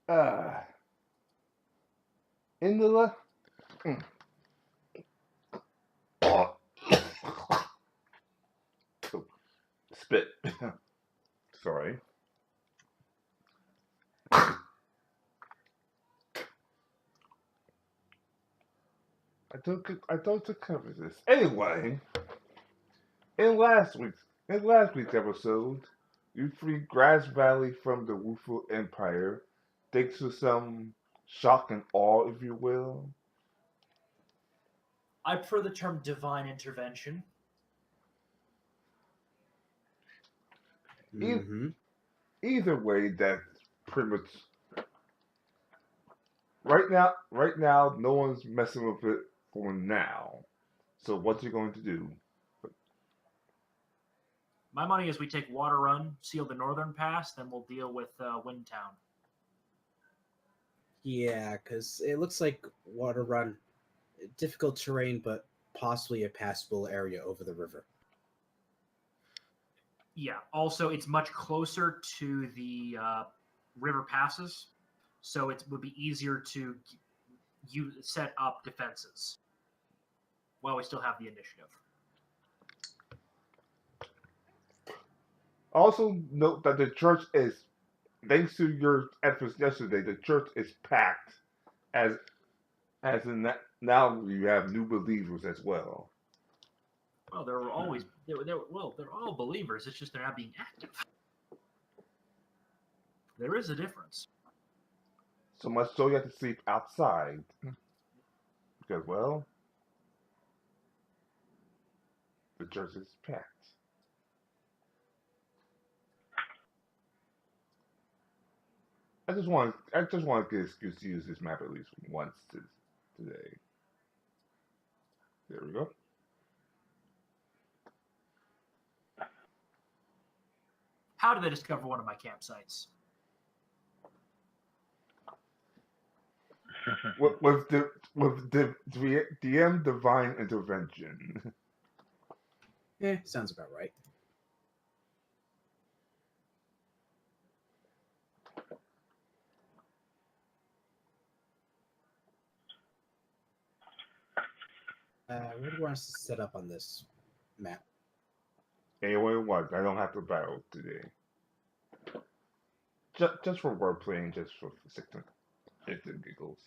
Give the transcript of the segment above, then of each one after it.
Uh, in the le- spit. Sorry. I don't cover this. Anyway, in last week's episode, you freed Grass Valley from the Wufu Empire, thanks to some shock and awe, if you will. I prefer the term divine intervention. E- Mm-hmm. Either way, that's pretty much right now. Right now, no one's messing with it for now. So what you going to do? My money is we take Water Run, seal the northern pass, then we'll deal with Windtown. Yeah, because it looks like Water Run, difficult terrain, but possibly a passable area over the river. Yeah. Also, it's much closer to the river passes, so it would be easier to you set up defenses while we still have the initiative. Also note that the church is, thanks to your efforts yesterday, the church is packed. As in that now you have new believers as well. Well, there were always they're all believers. It's just they're not being active. There is a difference. So much so you have to sleep outside because well, the church is packed. I just want to get an excuse to use this map at least once today. There we go. How did they discover one of my campsites? With the DM divine intervention. Sounds about right. Where do you want us to set up on this map? Anyway, what? I don't have to battle today. Just for word playing, just for shits and giggles.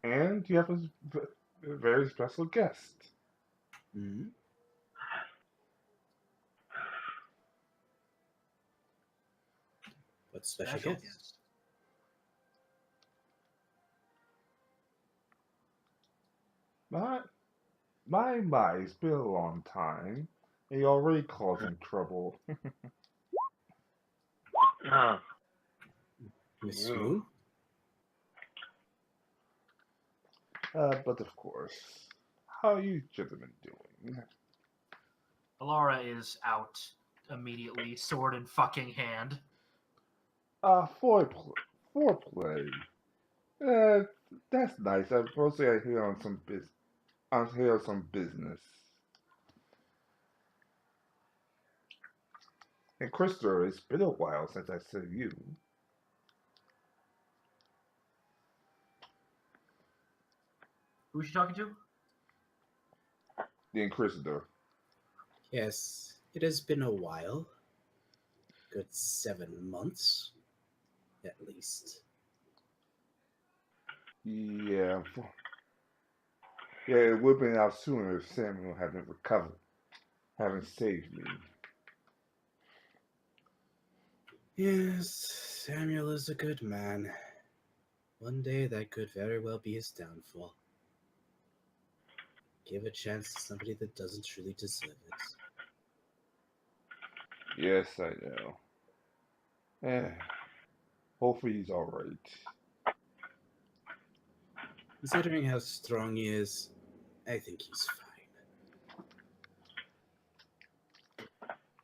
And you have a very special guest. Mm-hmm. What's special Special guest? guest. My my, it's been a long time, and you're already causing trouble. Ah, Miss yeah. Moon? But of course, how are you gentlemen doing? Alara is out immediately, sword in fucking hand. Foreplay. Foreplay. Uh, that's nice. I'm mostly I hear on some business. And Christopher, it's been a while since I saw you. Who is she talking to? The Inquisitor. Yes, it has been a while. Good 7 months, at least. Yeah, yeah, it would have been out sooner if Samuel hadn't recovered, hadn't saved me. Yes, Samuel is a good man. One day that could very well be his downfall. Give a chance to somebody that doesn't truly deserve it. Yes, I know. Eh, hopefully he's alright. Considering how strong he is, I think he's fine.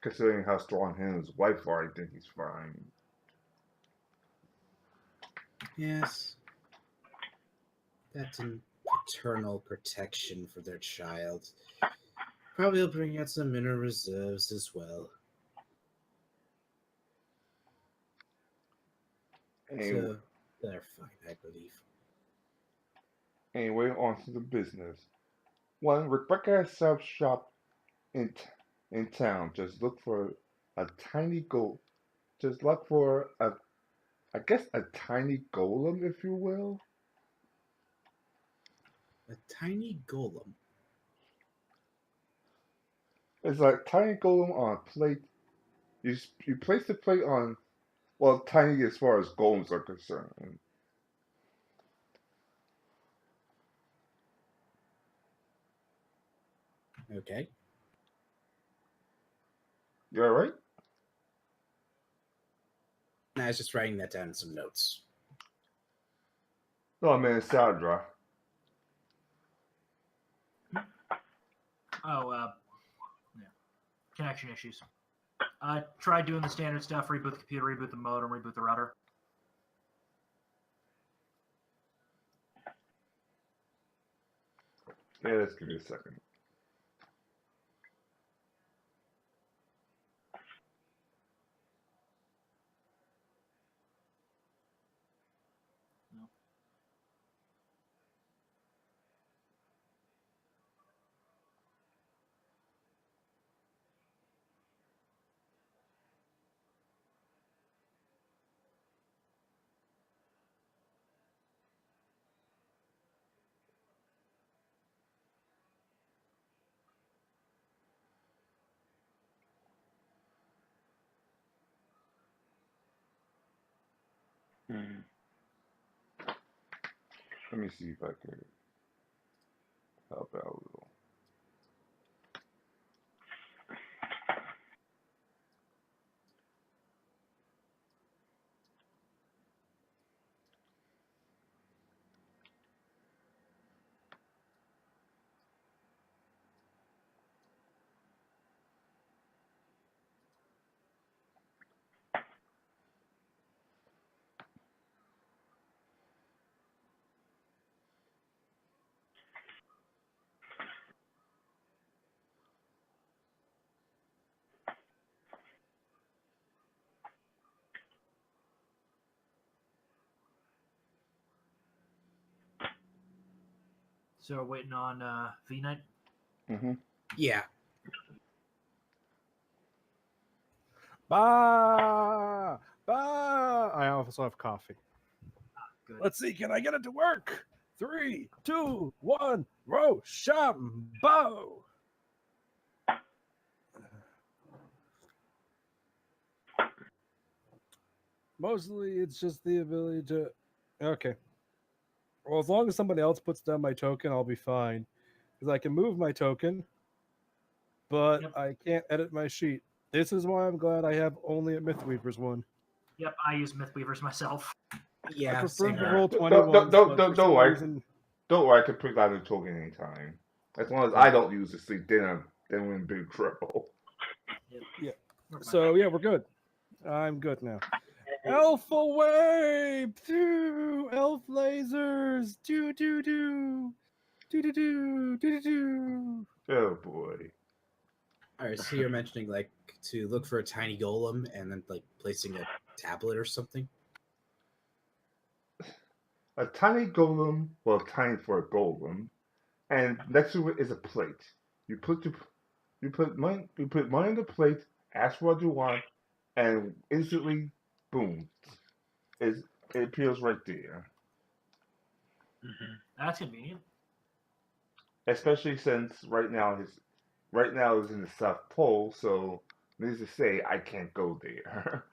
Considering how strong him and his wife are, I think he's fine. Yes, that and paternal protection for their child. Probably will bring out some mineral reserves as well. Anyway, So they're fine, I believe. anyway, on to the business. One, Rebecca has set up shop in in town. Just look for a tiny gold. Just look for I guess a tiny golem, if you will. A tiny golem. It's like tiny golem on a plate. You place the plate on, well, tiny as far as golems are concerned. Okay. You alright? I was just writing that down in some notes. Oh man, it's salad dry. Oh, yeah. Connection issues. Try doing the standard stuff. Reboot the computer, reboot the modem, reboot the router. Yeah, let's give me a second. No. Hmm. Let me see if I can help out a little. So we're waiting on V Night. Mm-hmm. Yeah. Bah! Bah! I also have coffee. Good. Let's see, can I get it to work? 3, 2, 1, Rochambeau! Mostly it's just the ability to. Okay. Well, as long as somebody else puts down my token, I'll be fine. Because I can move my token, but Yep. I can't edit my sheet. This is why I'm glad I have only a Mythweavers one. Yep, I use Mythweavers myself. I Yeah. prefer Same to here. roll Don't 21s, don't but don't for don't some worry. reason. Don't worry. I can put that in token anytime. As long as I don't use the sleep, then we're in big trouble. Yep. Yeah. Never mind. So, yeah, we're good. I'm good now. Alpha wave! Phew! Elf lasers! Do do do! Do do do! Do do do! Oh boy. All right. So you're mentioning like to look for a tiny golem and then like placing a tablet or something. A tiny golem, well, tiny for a golem, and next to it is a plate. You put the, you put money on the plate, ask what you want, and instantly, boom, it appears right there. That's convenient. Especially since right now is in the South Pole, so needless to say, I can't go there.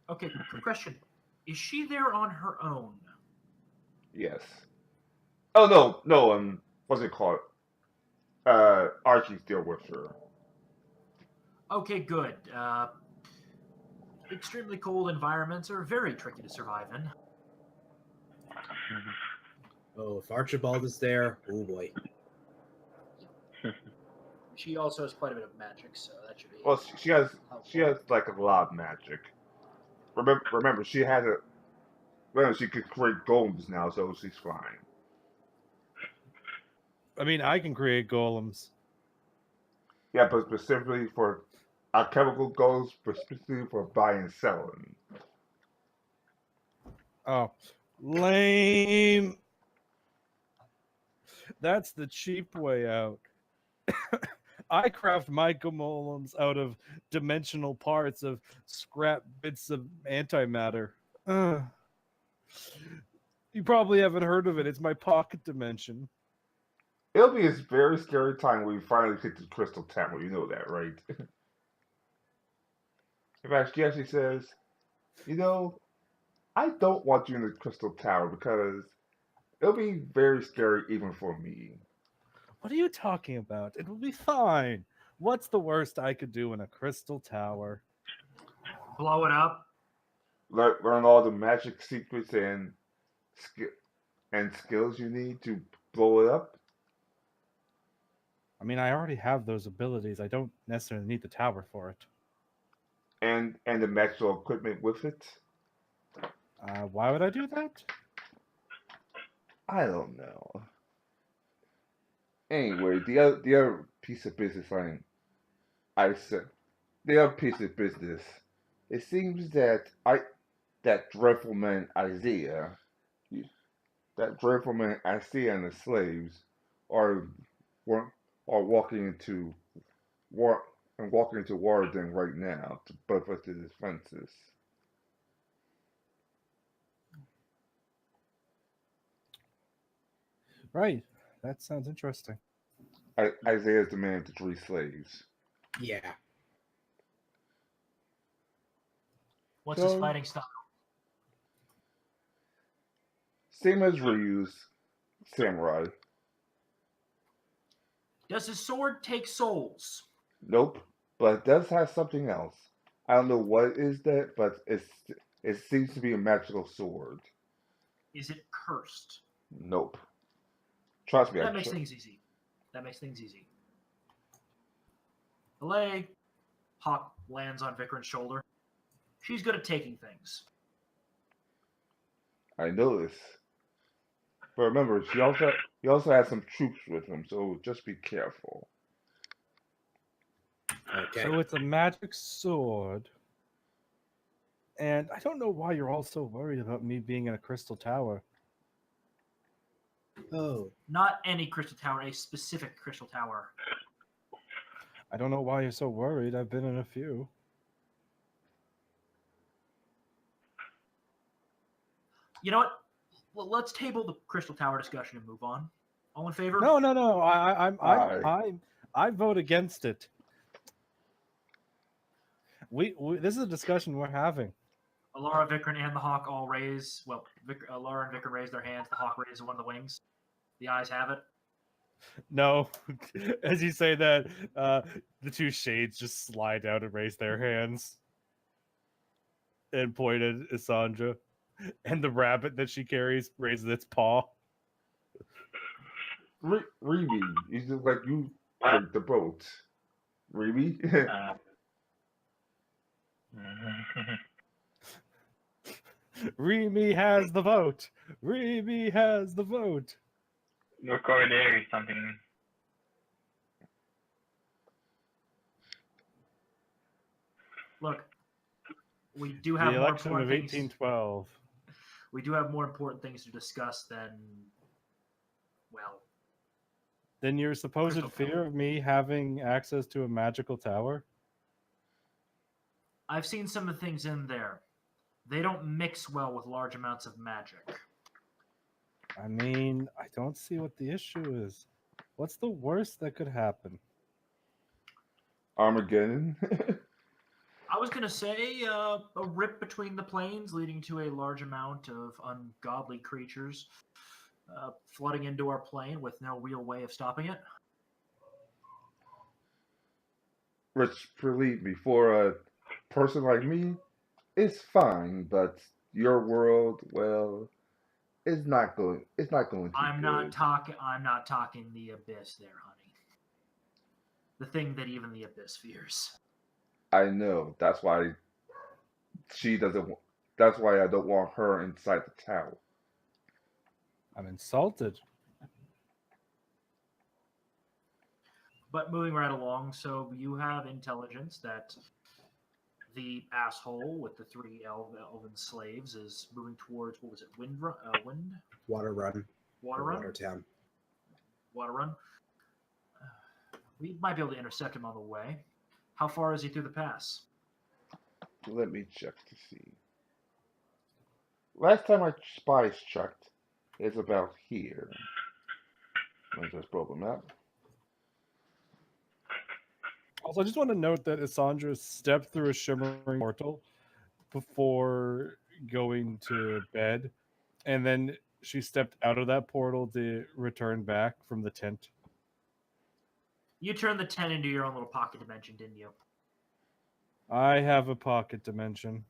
Okay, quick question. Is she there on her own? Yes. Oh no, no. What's it called? Archie's still with her. Okay, good. Extremely cold environments are very tricky to survive in. Oh, if Archibald is there, oh boy. She also has quite a bit of magic, so that should be. Well, she helpful. has like a lot of magic. Remember she had a remember she could create golems now, so she's fine. I mean, I can create golems. Yeah, but specifically for alchemical golems, specifically for buying and selling. Oh, lame. That's the cheap way out. I craft my golems out of dimensional parts of scrap bits of antimatter. Ugh. You probably haven't heard of it. It's my pocket dimension. It'll be a very scary time when we finally hit the Crystal Tower. You know that, right? In fact, she actually says, "You know, I don't want you in the Crystal Tower because it'll be very scary even for me." What are you talking about? It will be fine. What's the worst I could do in a crystal tower? Blow it up. Learn all the magic secrets and skill and skills you need to blow it up. I mean, I already have those abilities. I don't necessarily need the tower for it. And the magical equipment with it. Why would I do that? I don't know. Anyway, the other piece of business I said the other piece of business. It seems that dreadful man Isaiah, that dreadful man Isaiah and the slaves are are walking into war and walking into Warden right now to buff us to the defenses. Right. That sounds interesting. Isaiah's the man with the three slaves. Yeah. What's his So, fighting style? same as Ryu's samurai. Does his sword take souls? Nope, but it does have something else. I don't know what it is that, but it seems to be a magical sword. Is it cursed? Nope. Trust me, That makes things easy. That makes things easy. Belay. Hawk lands on Vikram's shoulder. She's good at taking things. I know this. But remember, he also has some troops with him, so just be careful. Okay. So it's a magic sword. And I don't know why you're all so worried about me being in a crystal tower. Oh, Not any crystal tower, a specific crystal tower. I don't know why you're so worried. I've been in a few. You know what? Well, let's table the crystal tower discussion and move on. All in favor? No. Aye. I vote against it. We this is a discussion we're having. Alara, Vikram, and the Hawk all raise. Well, Alara and Vikram raise their hands. The Hawk raises one of the wings. The eyes have it. No, as you say that, the two shades just slide out and raise their hands and point at Isandra, and the rabbit that she carries raises its paw. Remy, it's just like you break the boat. Remy? Remy has the vote. Remy has the vote. Look over there is something. Look, we do The have more election of important things. 1812. We do have more important things to discuss than, well, Then your supposed Crystal fear tower. of me having access to a magical tower? I've seen some of the things in there. They don't mix well with large amounts of magic. I mean, I don't see what the issue is. What's the worst that could happen? Armageddon? I was going to say a rip between the planes leading to a large amount of ungodly creatures flooding into our plane with no real way of stopping it. Which, believe me, for a person like me, it's fine. But your world, well, it's not going. It's not going too I'm not good. talking. I'm not talking the abyss, there, honey. The thing that even the abyss fears. I know. That's why she doesn't. That's why I don't want her inside the tower. I'm insulted. But moving right along, so you have intelligence that the asshole with the three elven slaves is moving towards, what was it, wind, Water Run water or run, Water Town. water run. We might be able to intercept him on the way. How far is he through the pass? Let me check to see. Last time my spies checked, it's about here. Let me just pull the map. Also, I just want to note that Isandra stepped through a shimmering portal before going to bed, and then she stepped out of that portal to return back from the tent. You turned the 10 into your own little pocket dimension, didn't you? I have a pocket dimension.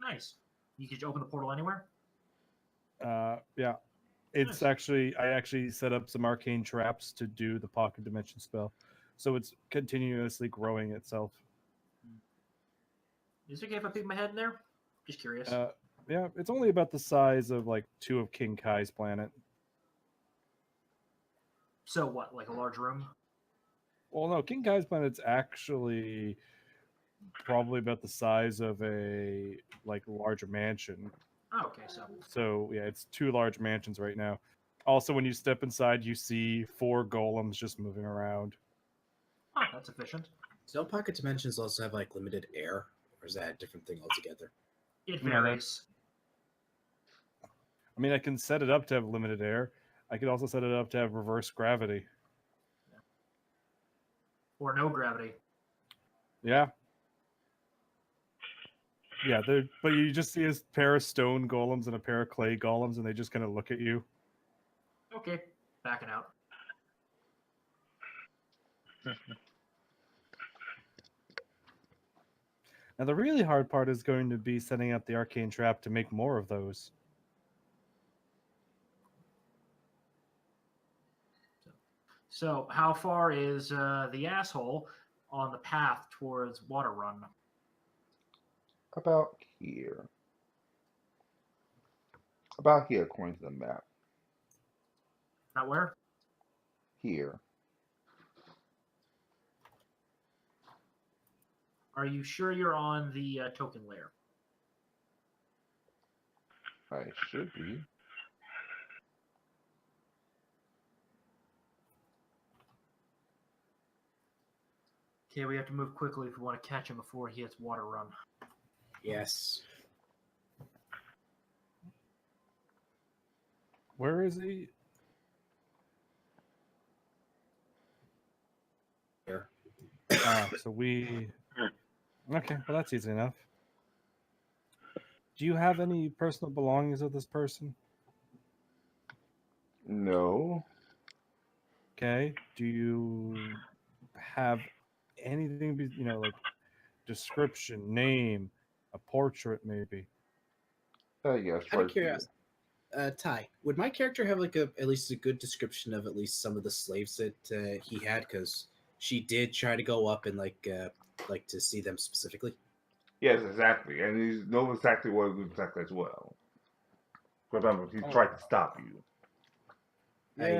Nice. You could open the portal anywhere? Yeah. It's Nice. actually, I actually set up some arcane traps to do the pocket dimension spell. So it's continuously growing itself. Is it okay if I peek my head in there? Just curious. Yeah, it's only about the size of like 2 of King Kai's planet. So what, like a large room? Well, no, King Kai's planet's actually probably about the size of a like larger mansion. Oh, okay, so. So yeah, it's 2 large mansions right now. Also, when you step inside, you see 4 golems just moving around. Oh, that's efficient. So pocket dimensions also have like limited air, or is that a different thing altogether? It Yeah, varies. I mean, I can set it up to have limited air. I could also set it up to have reverse gravity. Or no gravity. Yeah. Yeah, but you just see a pair of stone golems and a pair of clay golems, and they just kind of look at you. Okay, backing out. Now, the really hard part is going to be setting up the arcane trap to make more of those. So, how far is the asshole on the path towards Water Run? About here. About here, according to the map. Not where? Here. Are you sure you're on the token layer? I should be. Okay, we have to move quickly if we want to catch him before he hits Water Run. Yes. Where is he? Here. So we... Okay, well that's easy enough. Do you have any personal belongings of this person? No. Okay. Do you have anything, like description, name, a portrait maybe? Yes, Out right of here. curiosity, Ty, would my character have like at least a good description of at least some of the slaves that he had? Because she did try to go up and like to see them specifically. Yes, exactly. And he knows exactly what to do exactly as well. Remember, he Oh. tried to stop you. I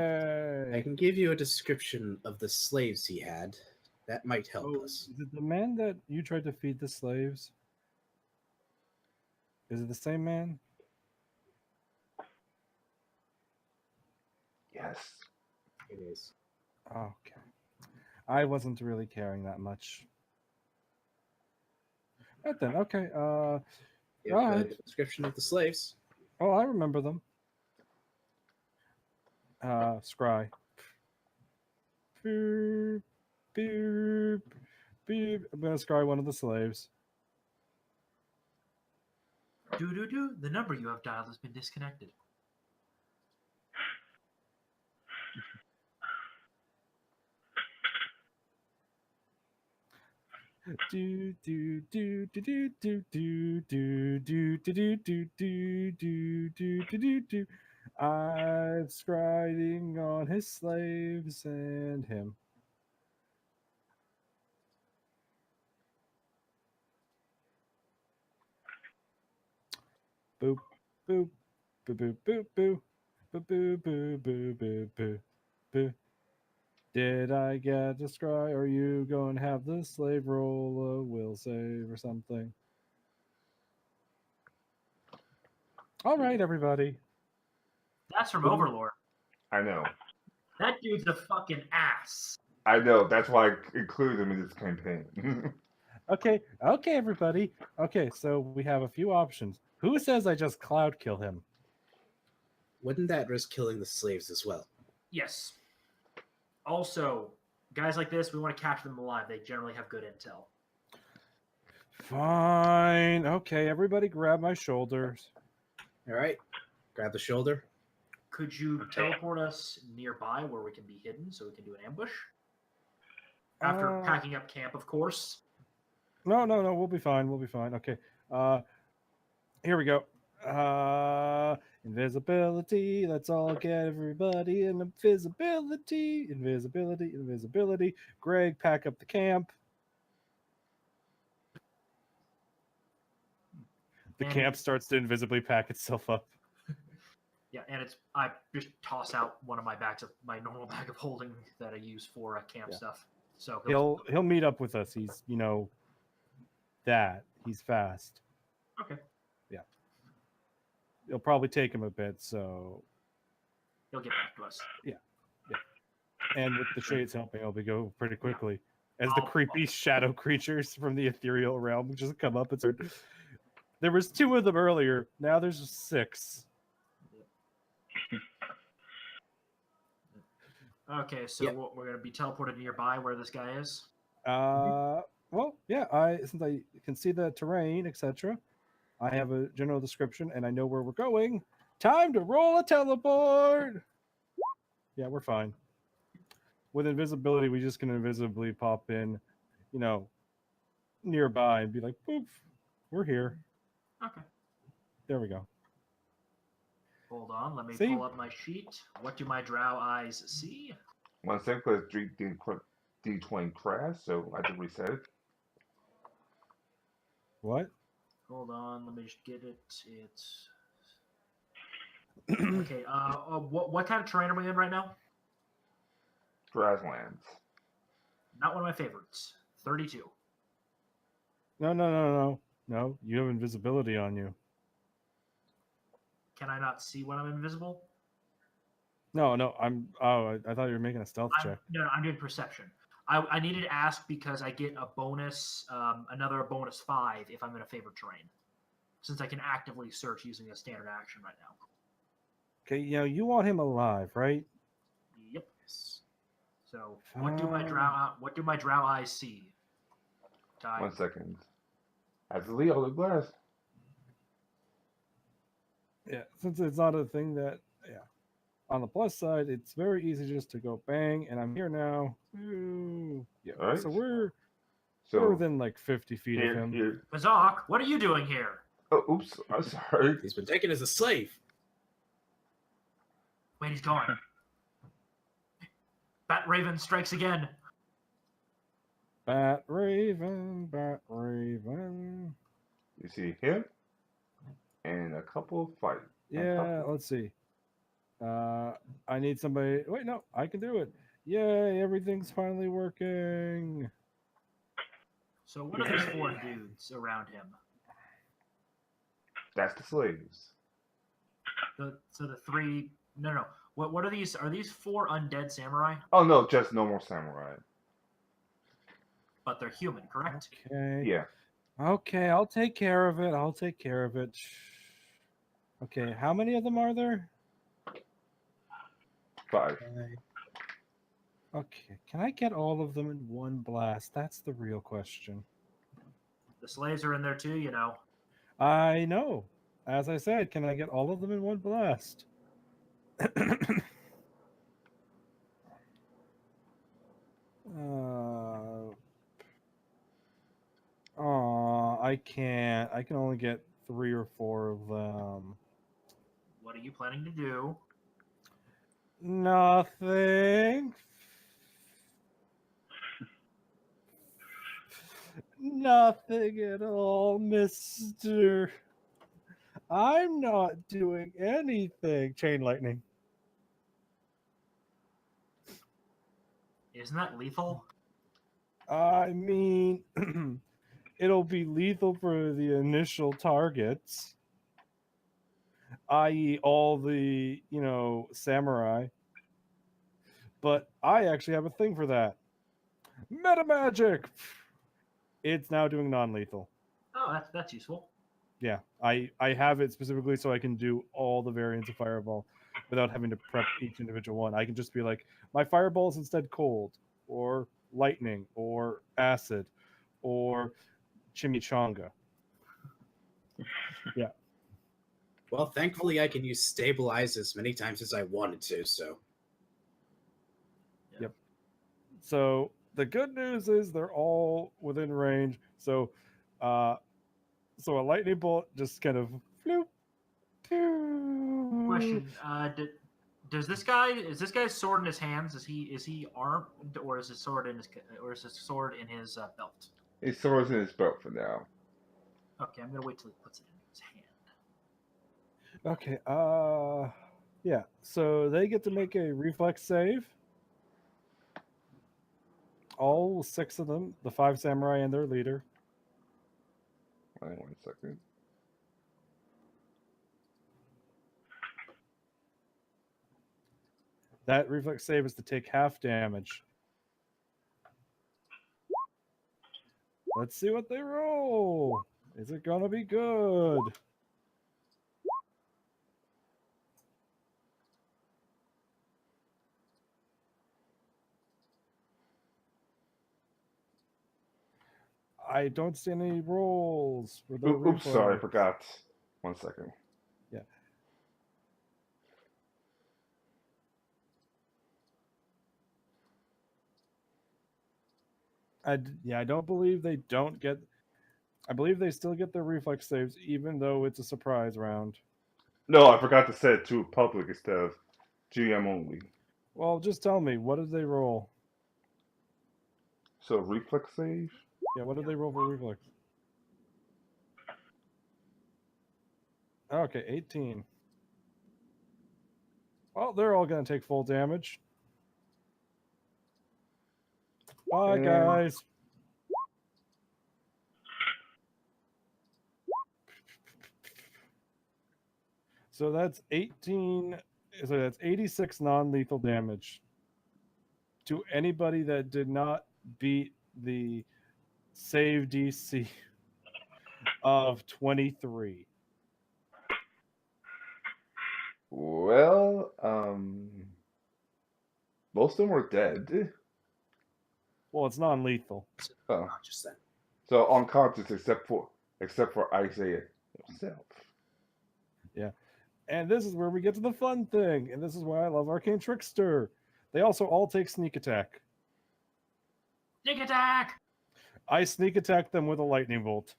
Yay! can give you a description of the slaves he had. That might help Oh, us. is it the man that you tried to feed the slaves? Is it the same man? Yes. It is. Okay. I wasn't really caring that much. Right then, okay. You Go have ahead. a description of the slaves. Oh, I remember them. Scry. Beep, beep, beep. I'm gonna scry one of the slaves. Do. The number you have dialed has been disconnected. Do do do do do do do do do do do do do do do do do. I'm striding on his slaves and him. Boop boop boop boop boop boop boop boop boop boop boop boop boop. Did I get a scry? Or are you going to have the slave roll a will save or something? All right, everybody. That's from Ooh. Overlord. I know. That dude's a fucking ass. I know. That's why I included him in this campaign. Okay, everybody. Okay, so we have a few options. Who says I just cloud kill him? Wouldn't that risk killing the slaves as well? Yes. Also, guys like this, we want to capture them alive. They generally have good intel. Fine. Okay, everybody grab my shoulders. All right. Grab the shoulder. Could you Okay. teleport us nearby where we can be hidden so we can do an ambush? After packing up camp, of course. No, we'll be fine. We'll be fine. Okay. Here we go. Invisibility. Let's all get everybody in invisibility. Invisibility. Greg, pack up the camp. The And- camp starts to invisibly pack itself up. Yeah, and I just toss out one of my bags of my normal bag of holding that I use for camp stuff. So He'll meet up with us. He's he's fast. Okay. Yeah. It'll probably take him a bit, so He'll get back to us. and with the shades helping, it'll go pretty quickly. As the I'll- creepy shadow creatures from the ethereal realm just come up and start. There was 2 of them earlier. Now there's 6. Okay, so Yep. we're going to be teleported nearby where this guy is. Well, yeah. Since I can see the terrain, etc. I have a general description, and I know where we're going. Time to roll a teleport. Yeah, we're fine. With invisibility, we just can invisibly pop in, nearby and be like, "Poof, we're here." Okay. There we go. Hold on, let me See? pull up my sheet. What do my drow eyes see? 1 second, because D20 crashed, so I just reset it. What? Hold on, let me just get it. It's okay. What kind of terrain are we in right now? Grasslands. Not one of my favorites. 32. No. You have invisibility on you. Can I not see when I'm invisible? No. I thought you were making a stealth check. No, I'm doing perception. I needed to ask because I get a bonus, another bonus 5 if I'm in a favored terrain, since I can actively search using a standard action right now. Okay, you want him alive, right? Yep. So what do my drow eyes see? Ty? 1 second. As a Leo, the glass. Yeah, since it's not a thing that, on the plus side, it's very easy just to go bang, and I'm here now. Ooh. Yeah, All right. so we're So within like 50 feet of him. here. Bazak, what are you doing here? Oh, oops. I'm sorry. He's been taken as a slave. Wait, he's gone. Bat Raven strikes again. Bat Raven. You see him and a couple fight. Yeah, let's see. I need somebody. Wait, no, I can do it. Yay, everything's finally working. So what are these 4 dudes around him? That's the slaves. So the 3. No. What are these? Are these 4 undead samurai? Oh no, just normal samurai. But they're human, correct? Okay. Yeah. Okay, I'll take care of it. Okay, how many of them are there? 5. Okay, can I get all of them in one blast? That's the real question. The slaves are in there too, you know. I know. As I said, can I get all of them in one blast? I can't. I can only get 3 or 4 of them. What are you planning to do? Nothing. Nothing at all, mister. I'm not doing anything. Chain lightning. Isn't that lethal? I mean, it'll be lethal for the initial targets, i.e., all the, samurai. But I actually have a thing for that. Meta magic! It's now doing non lethal. Oh, that's useful. Yeah, I have it specifically so I can do all the variants of Fireball without having to prep each individual one. I can just be like, my Fireball is instead cold, or lightning, or acid, or chimichanga. Yeah. Well, thankfully, I can use stabilize as many times as I wanted to. So Yep. So the good news is they're all within range. So a lightning bolt just kind of floop. Question: Does this guy is this guy's sword in his hands? Is he armed, or is his sword in his belt? His sword's in his belt for now. Okay, I'm gonna wait till he puts it in his hand. Okay. Yeah. So they get to make a reflex save. All 6 of them, the 5 samurai and their leader. Hang on 1 second. That reflex save is to take half damage. Let's see what they roll. Is it gonna be good? I don't see any rolls for the Oops, sorry, I reflex. forgot. 1 second. Yeah. I don't believe they don't get. I believe they still get their reflex saves, even though it's a surprise round. No, I forgot to set it to public instead of GM only. Well, just tell me, what did they roll? So reflex save? Yeah, what did they roll for reflex? Okay, 18. Well, they're all going to take full damage. Bye, And- guys. So that's 18. So that's 86 non-lethal damage to anybody that did not beat the save DC of 23. Well, most of them were dead. Well, it's non-lethal. Oh, not just then. so unconscious except for Isaiah himself. Yeah. And this is where we get to the fun thing. And this is why I love Arcane Trickster. They also all take sneak attack. Sneak attack! I sneak attack them with a lightning bolt.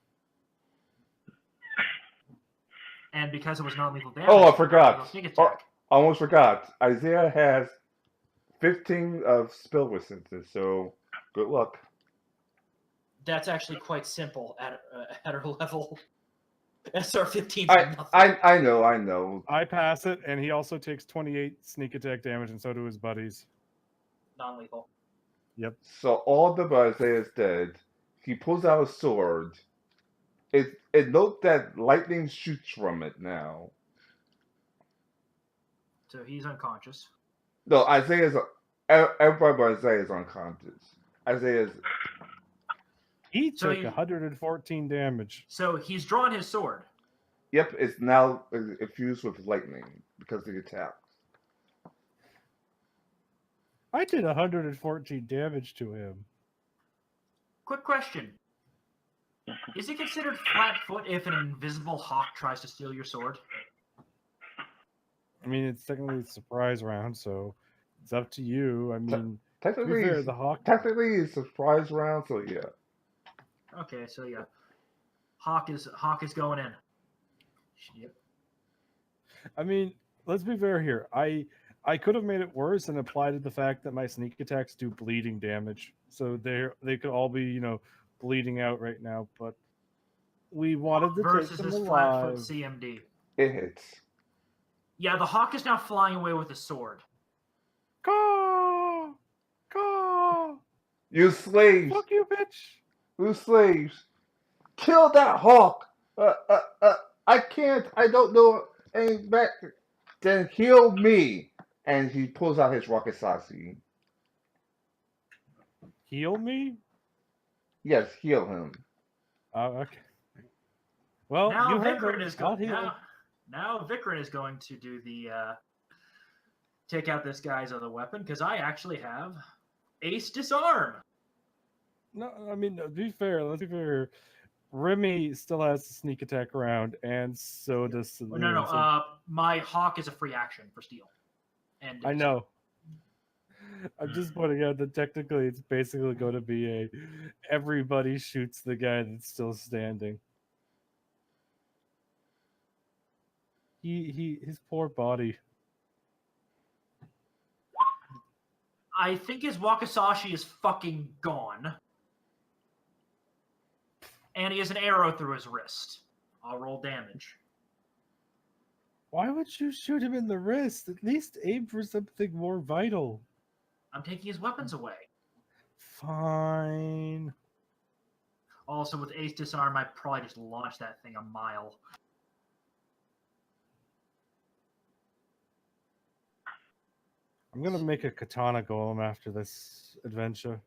And because it was non-lethal damage, Oh, I you got forgot. Sneak Oh, attack. almost forgot. Isaiah has 15 of spell resistance, so good luck. That's actually quite simple at her level. SR 15. I know. I pass it, and he also takes 28 sneak attack damage, and so do his buddies. Non-lethal. Yep. So all the Isaiah is dead. He pulls out a sword. It notes that lightning shoots from it now. So he's unconscious. No, everybody but Isaiah is unconscious. Isaiah's He So took 114 damage. So he's drawn his sword. Yep, it's now infused with lightning because of the attack. I did 114 damage to him. Quick question. Is it considered flat-foot if an invisible hawk tries to steal your sword? I mean, it's technically a surprise round, so it's up to you. I mean, to be Technically, fair, the hawk. technically it's a surprise round, so yeah. Okay, so yeah. Hawk is going in. Yep. I mean, let's be fair here. I could have made it worse and applied to the fact that my sneak attacks do bleeding damage, so they could all be bleeding out right now. But we wanted to take Versus them his flat foot alive. CMD. It hits. Yeah, the hawk is now flying away with a sword. Caw! Caw! You slaves! Fuck you, bitch! You slaves! Kill that hawk! I can't. I don't know. And back. Then heal me. And he pulls out his rocket sashi. Heal me? Yes, heal him. Okay. Well, Now you heard Vikrin it. is I'll going. heal. Now Vikrin is going to do the take out this guy's other weapon because I actually have Ace Disarm. No, I mean, to be fair, let's be fair. Remy still has the sneak attack round, and so does Oh, no, Saloon, so my hawk is a free action for steal. And I know. I'm just pointing out that technically it's basically going to be a everybody shoots the guy that's still standing. His poor body. I think his Wakizashi is fucking gone. And he has an arrow through his wrist. I'll roll damage. Why would you shoot him in the wrist? At least aim for something more vital. I'm taking his weapons away. Fine. Also, with Ace Disarm, I probably just launched that thing a mile. I'm gonna make a katana golem after this adventure.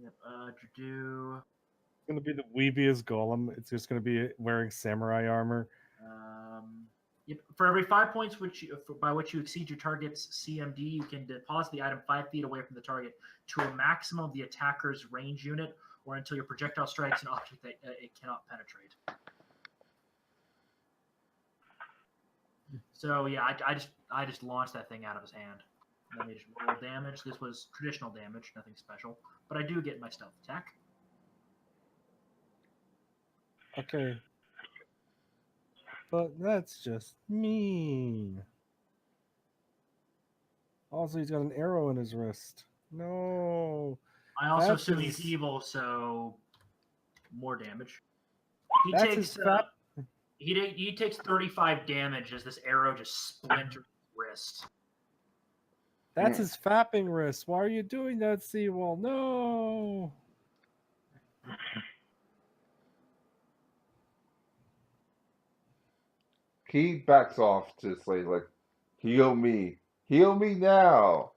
Yep, do... It's gonna be the weebiest golem. It's just gonna be wearing samurai armor. Yep. For every 5 points by which you exceed your target's CMD, you can deposit the item 5 feet away from the target to a maximum of the attacker's range unit, or until your projectile strikes an object that it cannot penetrate. So yeah, I just launched that thing out of his hand. Let me just roll damage. This was traditional damage, nothing special, but I do get my stealth attack. Okay. But that's just mean. Also, he's got an arrow in his wrist. No. I also That's assume he's his- evil, so more damage. He That's takes his fat. he takes 35 damage as this arrow just splinters his wrist. That's his fapping wrist. Why are you doing that, Seawall? No. He backs off to say, like, heal me. Heal me now.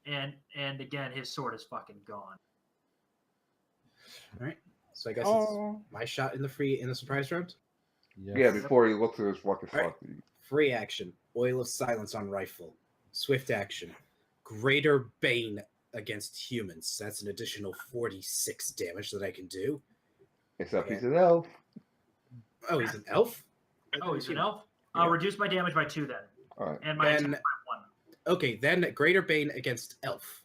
And again, his sword is fucking gone. All right. So I guess Oh. it's my shot in the surprise round. Yes. Yeah, before he looks at his rocket Alright. sashi. Free action. Oil of silence on rifle. Swift action. Greater bane against humans. That's an additional 46 damage that I can do. Except Okay. he's an elf. Oh, he's an elf? Oh, he's an elf? Yeah. I'll reduce my damage by 2 then. Alright. And my attack Then, by 1. okay, then greater bane against elf.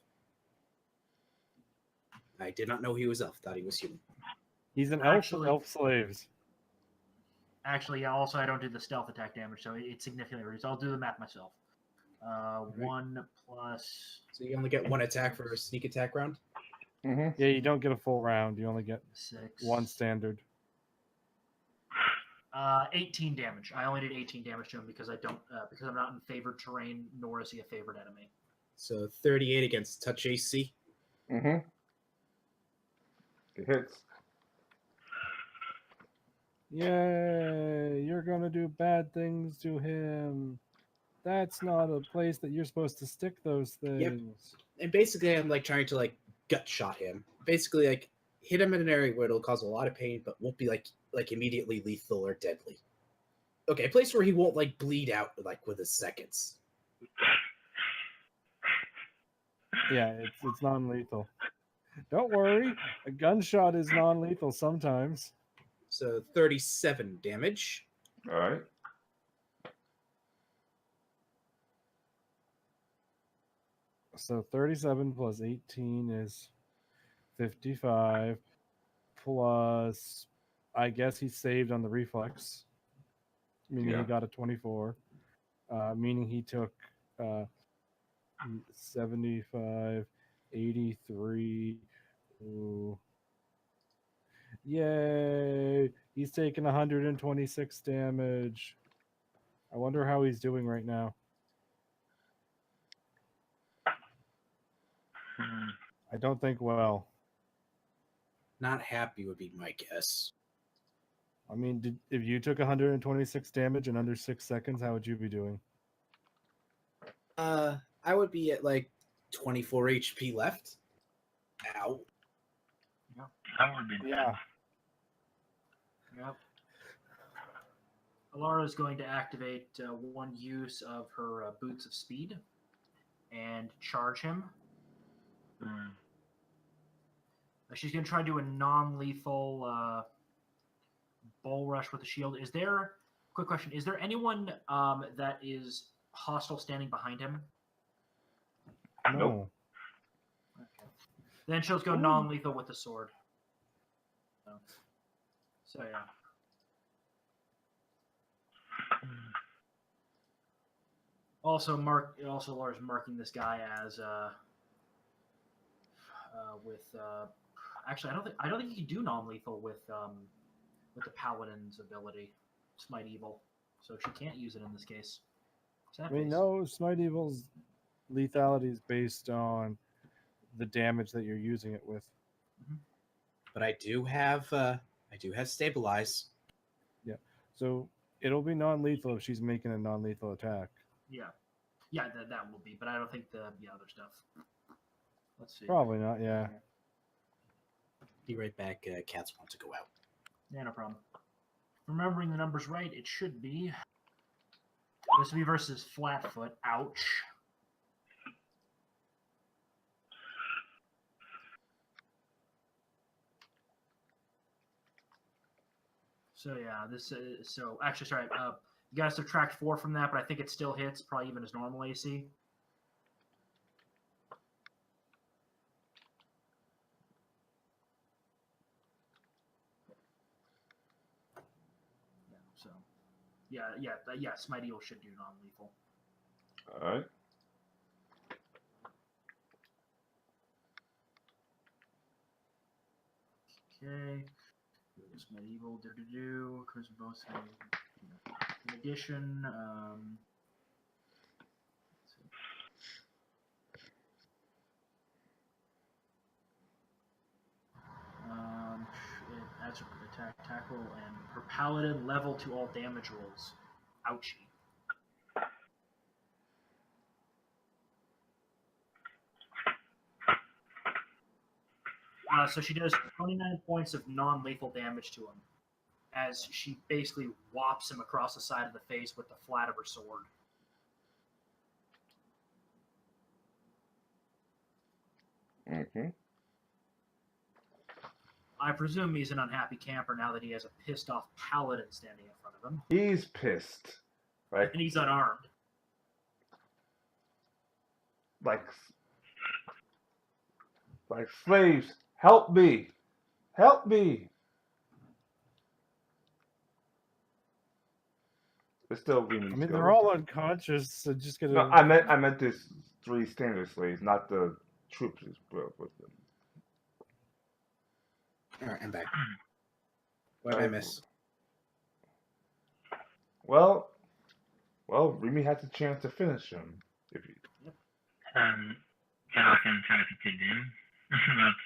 I did not know he was elf. Thought he was human. He's an elf Actually- with elf slaves. Actually, yeah, also I don't do the stealth attack damage, so it's significantly reduced. I'll do the math myself. 1 plus So you only get one attack for a sneak attack round? Mm-hmm. Yeah, you don't get a full round. You only get 6. one standard. 18 damage. I only did 18 damage to him because because I'm not in favored terrain, nor is he a favored enemy. So 38 against touch AC. Mm-hmm. It hits. Yay! You're gonna do bad things to him. That's not a place that you're supposed to stick those things. And basically I'm like trying to like gut shot him. Basically like hit him in an area where it'll cause a lot of pain, but won't be like immediately lethal or deadly. Okay, a place where he won't like bleed out like within seconds. Yeah, it's non-lethal. Don't worry, a gunshot is non-lethal sometimes. So 37 damage. Alright. So 37 plus 18 is 55 plus I guess he saved on the reflex, meaning Yeah. he got a 24, meaning he took uh, 75, 83. Ooh. Yay! He's taking 126 damage. I wonder how he's doing right now. Hmm. I don't think well. Not happy would be my guess. I mean, if you took 126 damage in under 6 seconds, how would you be doing? I would be at like 24 HP left. Ow. That would be bad. Yeah. Yep. Alara is going to activate one use of her Boots of Speed and charge him. Hmm. She's going to try to do a non-lethal bull rush with the shield. Is there, quick question, is there anyone that is hostile standing behind him? No. Okay. Then she'll go Ooh. non-lethal with the sword. So yeah. Also, Laura's marking this guy as with. Actually, I don't think he can do non-lethal with the paladin's ability, Smite Evil. So she can't use it in this case. I Sad mean, face. no, Smite Evil's lethality is based on the damage that you're using it with. But I do have stabilize. So it'll be non-lethal if she's making a non-lethal attack. Yeah, that will be, but I don't think the other stuff. Let's see. Probably not, yeah. Be right back. Cats want to go out. Yeah, no problem. Remembering the numbers right, it should be. This will be versus Flatfoot. Ouch. So yeah, this so actually sorry, you gotta subtract 4 from that, but I think it still hits, probably even as normal AC. Yeah, so yeah, Smite Eel should do non-lethal. All right. Okay. Smite Evil, Charisma bonus. In addition, let's see. It adds attack, tackle, and her paladin level to all damage rolls. Ouchie. So she does 29 points of non-lethal damage to him, as she basically whops him across the side of the face with the flat of her sword. Mm-hmm. I presume he's an unhappy camper now that he has a pissed-off paladin standing in front of him, He's pissed. and he's unarmed. Like slaves, help me! Help me! It's still Remi's I mean, go. they're all unconscious, so just gonna. No, I meant this 3 standard slaves, not the troops as well with them. All right, I'm back. What did I miss? Well, Remy has a chance to finish him. If he... Yeah, I can try to continue. That's,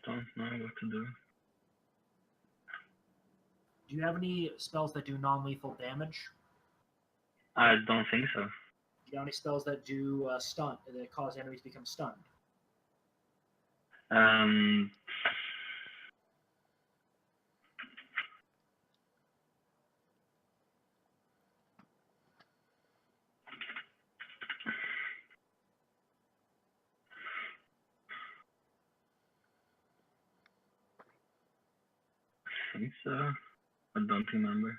don't know what to do. Do you have any spells that do non-lethal damage? I don't think so. Do you have any spells that do stun, that cause enemies to become stunned? think so. I don't remember.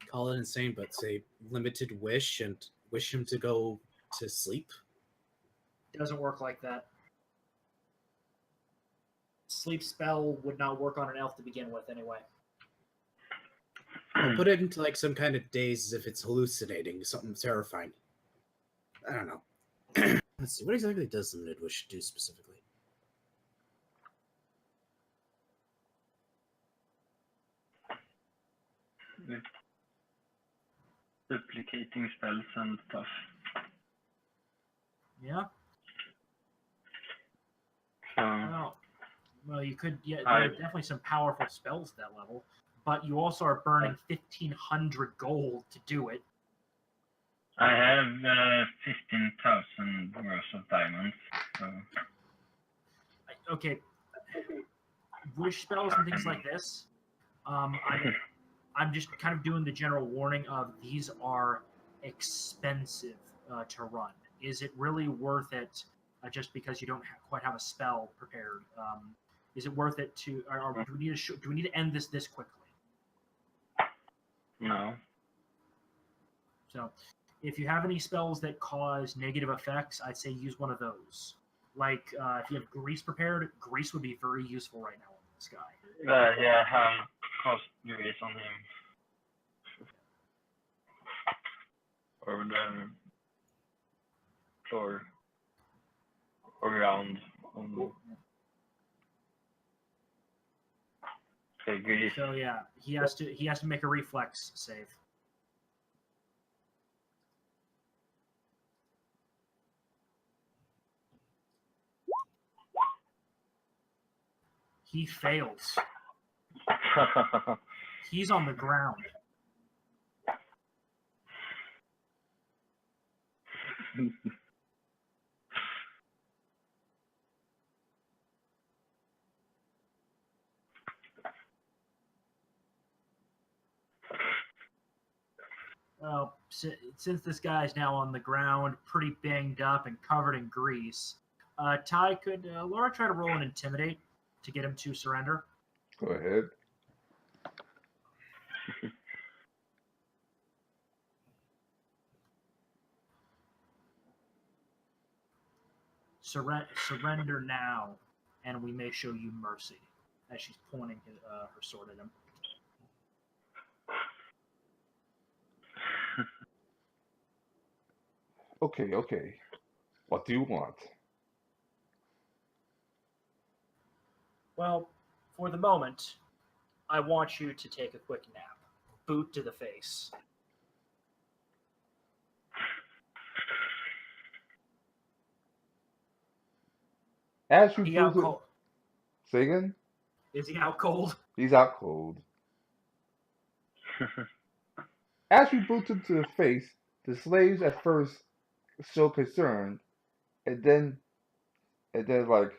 Call it insane, but say limited wish and wish him to go to sleep. Doesn't work like that. Sleep spell would not work on an elf to begin with, anyway. I'll put it into like some kind of daze as if it's hallucinating, something terrifying. I don't know. Let's see, what exactly does limited wish do specifically? With duplicating spells and stuff. Yeah. So Well, you could. Yeah, there are definitely some powerful spells at that level, but you also are burning 1,500 gold to do it. I have 15,000 worth of diamonds. So Okay. Wish spells and things like this. I'm just kind of doing the general warning of these are expensive to run. Is it really worth it just because you don't quite have a spell prepared? Is it worth it to? Or do we need to end this quickly? no. So, if you have any spells that cause negative effects, I'd say use one of those. Like if you have grease prepared, grease would be very useful right now on this guy. Yeah, cost grace on him. Or the floor. Around. Okay, grease. So yeah, he has to make a reflex save. He fails. He's on the ground. Well, since this guy is now on the ground, pretty banged up and covered in grease, Ty, could Laura try to roll an intimidate to get him to surrender? Go ahead. Surrender now, and we may show you mercy. As she's pointing her sword at him. Okay. What do you want? Well, for the moment, I want you to take a quick nap. Boot to the face. As you He out boot cold. Say again? Is he out cold? He's out cold. As you boot him to the face, the slaves at first show concern, and then like,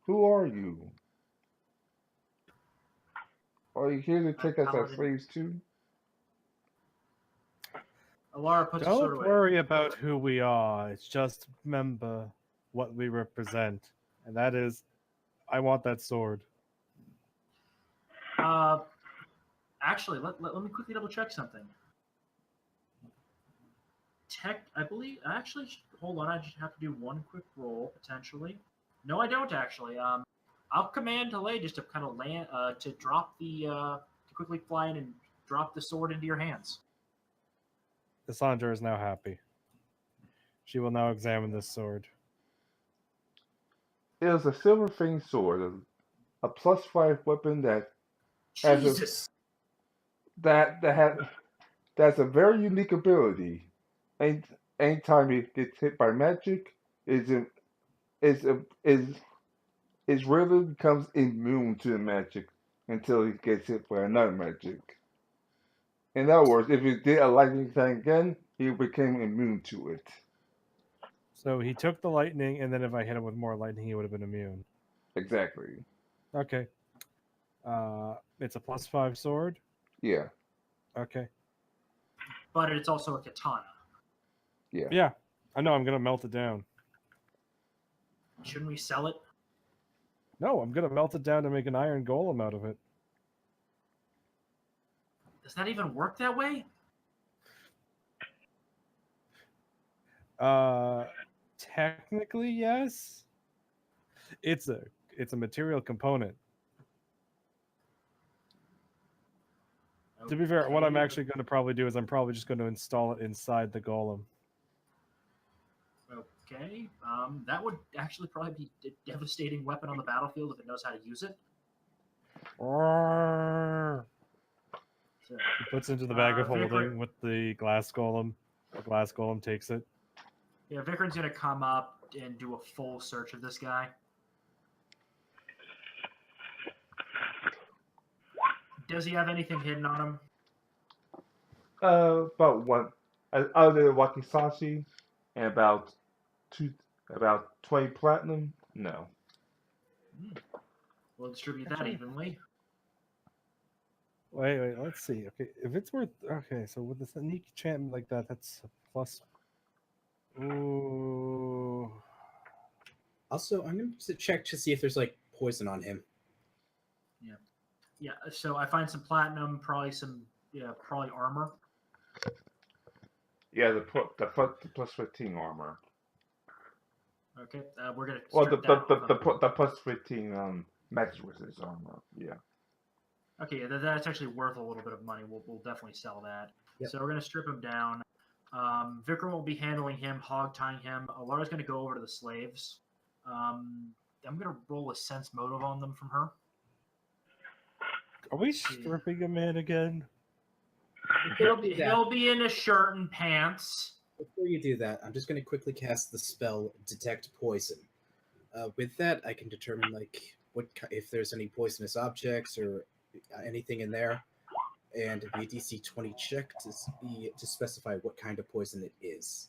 who are you? Are you here to take us as Paladin. slaves too? Alara puts his sword Don't away. worry about who we are. It's just remember what we represent, and that is, I want that sword. Actually, let me quickly double check something. I believe. Actually, hold on. I just have to do one quick roll potentially. No, I don't actually. I'll command Halay just to kind of land to drop the to quickly fly in and drop the sword into your hands. Cassandra is now happy. She will now examine this sword. It is a silver fanged sword, a +5 weapon that has Jesus. that's a very unique ability. Anytime it gets hit by magic, is rarely becomes immune to the magic until he gets hit by another magic. In other words, if he did a lightning thing again, he became immune to it. So he took the lightning, and then if I hit him with more lightning, he would have been immune. Exactly. Okay. It's a +5 sword. Yeah. Okay. But it's also a katana. Yeah. Yeah, I know. I'm gonna melt it down. Shouldn't we sell it? No, I'm gonna melt it down to make an iron golem out of it. Does that even work that way? Technically, yes. It's a material component. To be fair, what I'm Okay. actually going to probably do is I'm probably just going to install it inside the golem. Okay. That would actually probably be a devastating weapon on the battlefield if it knows how to use it. So, He puts into the bag of Vicar- holding with the glass golem. The glass golem takes it. yeah, Vikram's gonna come up and do a full search of this guy. Does he have anything hidden on him? About one. Other than wakizashi, and about 20 platinum. No. We'll distribute that Actually- evenly. Wait, let's see. Okay, if it's worth... Okay, so with a sneak enchantment like that, that's a plus... Ooh... Also, I'm going to check to see if there's like poison on him. Yeah, so I find some platinum, probably probably armor. Yeah, the plus 15 armor. Okay, we're gonna Well, strip that off of- the plus 15 matches with his armor. Yeah. Okay, yeah, that's actually worth a little bit of money. We'll definitely sell that. Yep. So we're gonna strip him down. Vikram will be handling him, hog tying him. Alara's gonna go over to the slaves. I'm gonna roll a sense motive on them from her. Are we stripping a man again? He'll be in a shirt and pants. Before you do that, I'm just going to quickly cast the spell Detect Poison. With that, I can determine like if there's any poisonous objects or anything in there, and it'd be a DC 20 check to specify what kind of poison it is.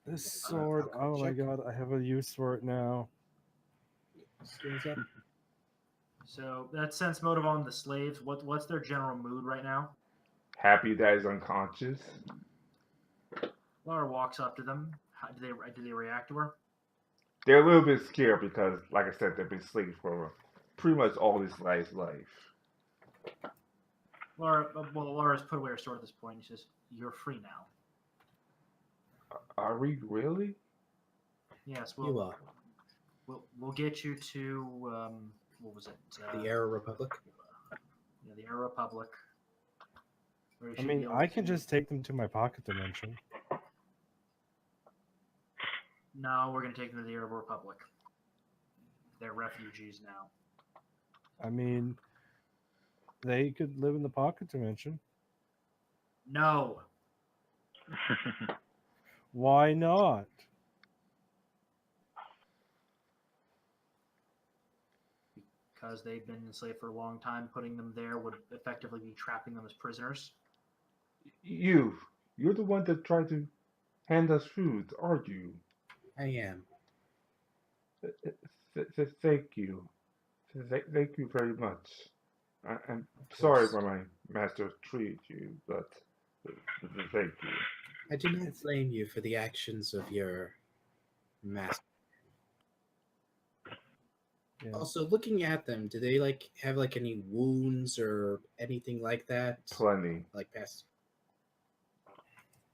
This sword, oh my god, I have a use for it now. Skills up. So that's sense motive on the slaves. What's their general mood right now? Happy that he's unconscious. Lara walks up to them. Do they react to her? They're a little bit scared because, like I said, they've been slaves for pretty much all his life. Laura's put away her sword at this point. She says, "You're free now." Are we really? Yes, You are. we'll get you to what was it? The Arrow Republic. Yeah, the Arrow Republic. Where you I should mean, be able I can to- just take them to my pocket dimension. No, we're gonna take them to the Arab Republic. They're refugees now. I mean, they could live in the pocket dimension. No, Why not? because they've been enslaved for a long time. Putting them there would effectively be trapping them as prisoners. You're the one that tried to hand us food, aren't you? I am. Thank you. Thank you very much. I'm sorry for my master treated you, but thank you. I do not blame you for the actions of your master. Yeah. Also, looking at them, do they like have like any wounds or anything like that? Plenty. Like past.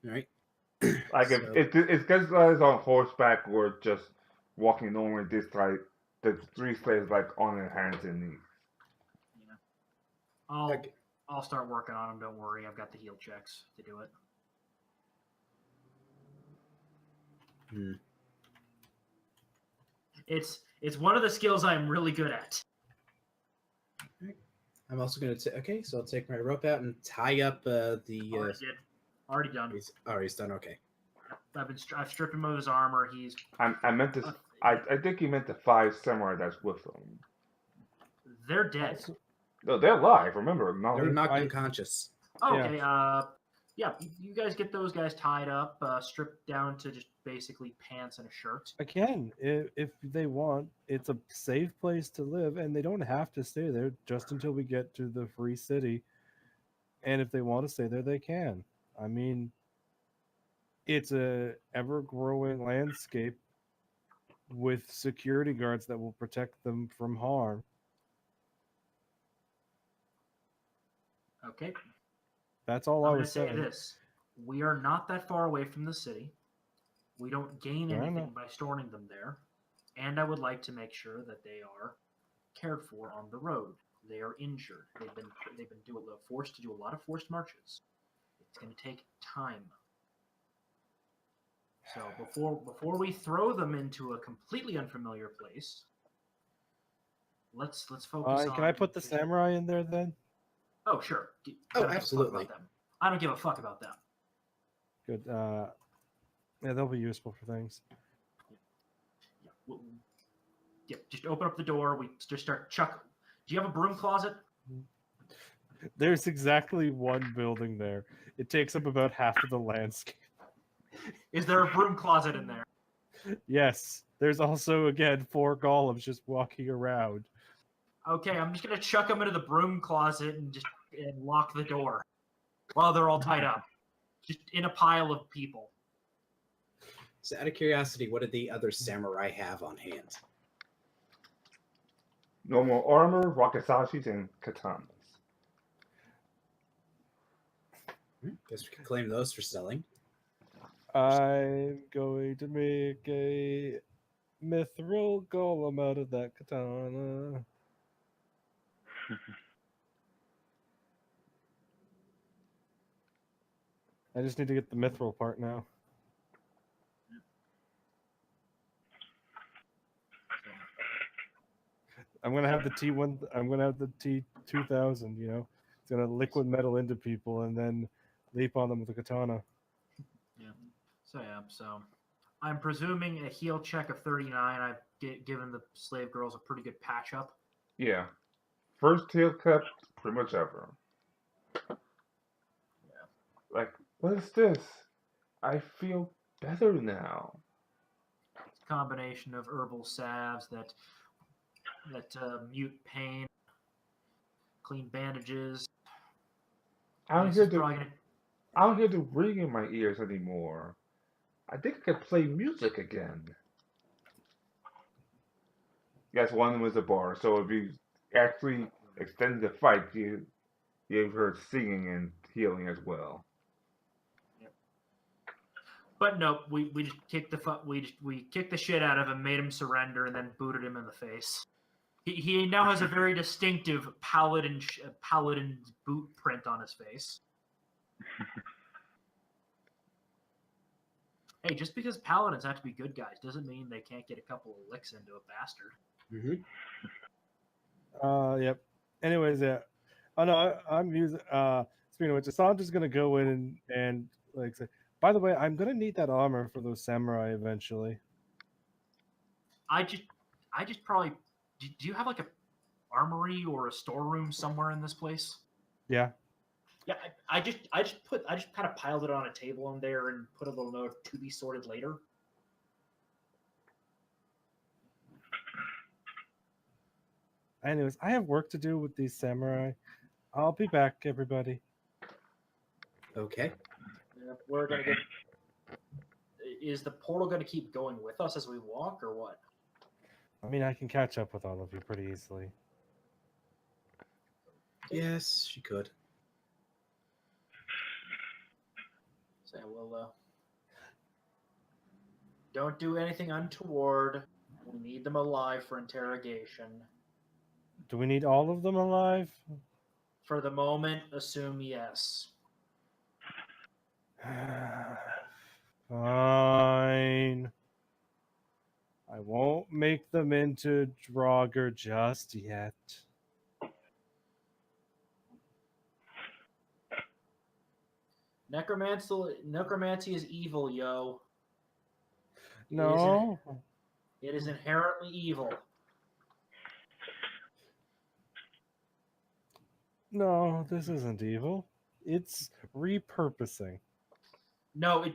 All right. Like So- if it's because he's on horseback or just walking normally, this like the three slaves like on their hands and knees. Yeah. Okay. I'll start working on them. Don't worry, I've got the heal checks to do it. Hmm. It's one of the skills I'm really good at. I'm also going to okay, so I'll take my rope out and tie up the. Already did. Already done. He's done. Okay. I've stripped him of his armor. He's I meant to. I think he meant the 5 samurai that's with him. they're dead. No, they're alive. Remember, no, They're knocked I- unconscious. Okay. Yeah, you guys get those guys tied up, stripped down to just basically pants and a shirt. Again, if they want, it's a safe place to live, and they don't have to stay there just until we get to the free city. And if they want to stay there, they can. I mean, it's a ever-growing landscape with security guards that will protect them from harm. Okay, That's all I'm I going to was say saying. this: we are not that far away from the city. We don't gain Fair anything enough. by storing them there, and I would like to make sure that they are cared for on the road. They are injured. They've been forced to do a lot of forced marches. It's going to take time. So before we throw them into a completely unfamiliar place, let's focus on. Can I put the samurai in there then? Oh sure. Oh, I don't give a fuck absolutely. about them. I don't give a fuck about them. Good. Yeah, they'll be useful for things. Yeah, yeah. Just open up the door. We just start chuck. Do you have a broom closet? There's exactly one building there. It takes up about half of the landscape. Is there a broom closet in there? Yes. There's also, again, 4 golems just walking around. Okay, I'm just gonna chuck them into the broom closet and lock the door while they're all tied up, just in a pile of people. So, out of curiosity, what did the other samurai have on hand? Normal armor, wakasashis, and katanas. Guess we can claim those for selling. I'm going to make a mithril golem out of that katana. I just need to get the mithril part now. I'm gonna have the T1. I'm gonna have the T2000. You know, it's gonna liquid metal into people and then leap on them with a katana. So I'm presuming a heal check of 39. I've given the slave girls a pretty good patch up. Yeah. First tail cut pretty much ever. Like, what is this? I feel better now. It's a combination of herbal salves that mute pain, clean bandages. I don't This hear is the probably gonna. I don't hear the ring in my ears anymore. I think I could play music again. Yes, one was a bar, so if you actually extended the fight, you heard singing and healing as well. But no, we just kicked we kicked the shit out of him, made him surrender, and then booted him in the face. He now has a very distinctive paladin boot print on his face. Hey, just because paladins have to be good guys doesn't mean they can't get a couple of licks into a bastard. Yep. Anyways, yeah. Oh no, I'm using. Speaking of which, so I'm just gonna go in and like say. By the way, I'm gonna need that armor for those samurai eventually. I just probably. Do you have like a armory or a storeroom somewhere in this place? Yeah. Yeah, I just kind of piled it on a table on there and put a little note to be sorted later. Anyways, I have work to do with these samurai. I'll be back, everybody. Okay. Yeah, we're gonna get. Is the portal gonna keep going with us as we walk, or what? I mean, I can catch up with all of you pretty easily. Yes, she could. So we'll don't do anything untoward. We need them alive for interrogation. Do we need all of them alive? For the moment, assume yes. Fine. I won't make them into Draugr just yet. Necromancy is evil, yo. No. It is inherently evil. No, this isn't evil. It's repurposing. No,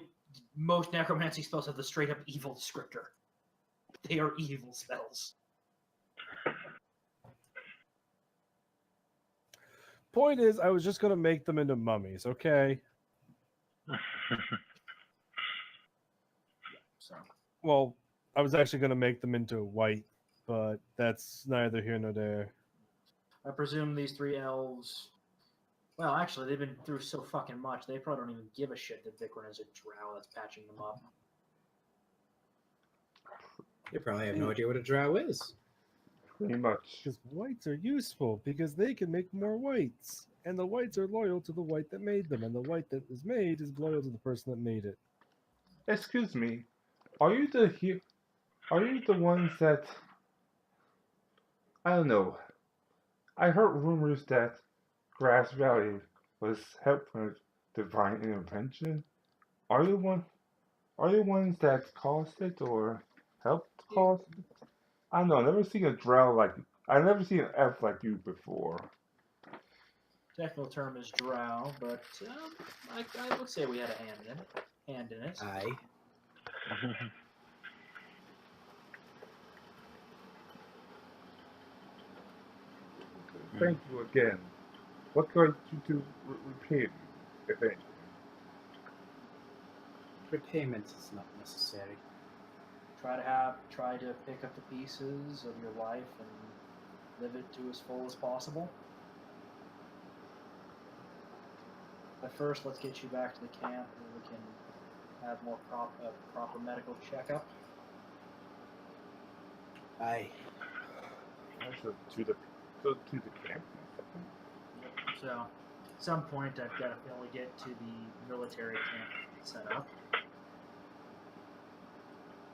most necromancy spells have the straight up evil descriptor. They are evil spells. Point is, I was just gonna make them into mummies, okay? So Well, I was actually gonna make them into white, but that's neither here nor there. I presume these 3 elves. Well, actually, they've been through so fucking much. They probably don't even give a shit that Vikram is a drow that's patching them up. You probably have no idea what a drow is. Pretty much. Because whites are useful because they can make more whites, and the whites are loyal to the white that made them, and the white that is made is loyal to the person that made it. Excuse me, are you are you the ones that I don't know? I heard rumors that Grass Valley was helped with divine intervention. Are you one? Are you ones that caused it or helped cause it? I don't know. I've never seen a drow like I've never seen an elf like you before. Technical term is drow, but I would say we had a hand in it. Aye. Thank you again. What could you do repay me, if anything? Repayment is not necessary. Try to pick up the pieces of your life and live it to as full as possible. But first, let's get you back to the camp where we can have more proper medical checkup. Aye. Also, to the camp. So, at some point, I've got to finally get to the military camp set up.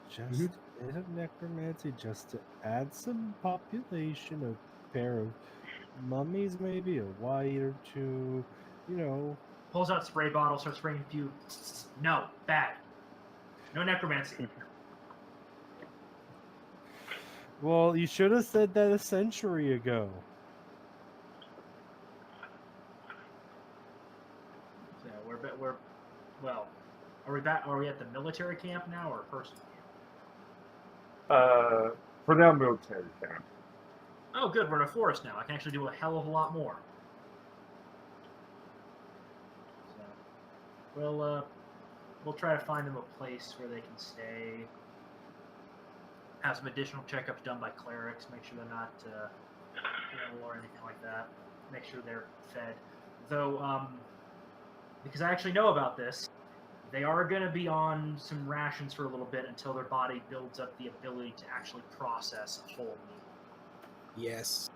Just a bit of necromancy, just to add some population, a pair of mummies, maybe a white or two, you know. Pulls out spray bottle, starts spraying a few. No, bad. No necromancy. Well, you should have said that a century ago. So we're well. Are we back? Are we at the military camp now or personal camp? For now, military camp. Oh, good. We're in a forest now. I can actually do a hell of a lot more. So we'll try to find them a place where they can stay. Have some additional checkups done by clerics. Make sure they're not ill or anything like that. Make sure they're fed. Though, because I actually know about this, they are going to be on some rations for a little bit until their body builds up the ability to actually process a full meal. Yes.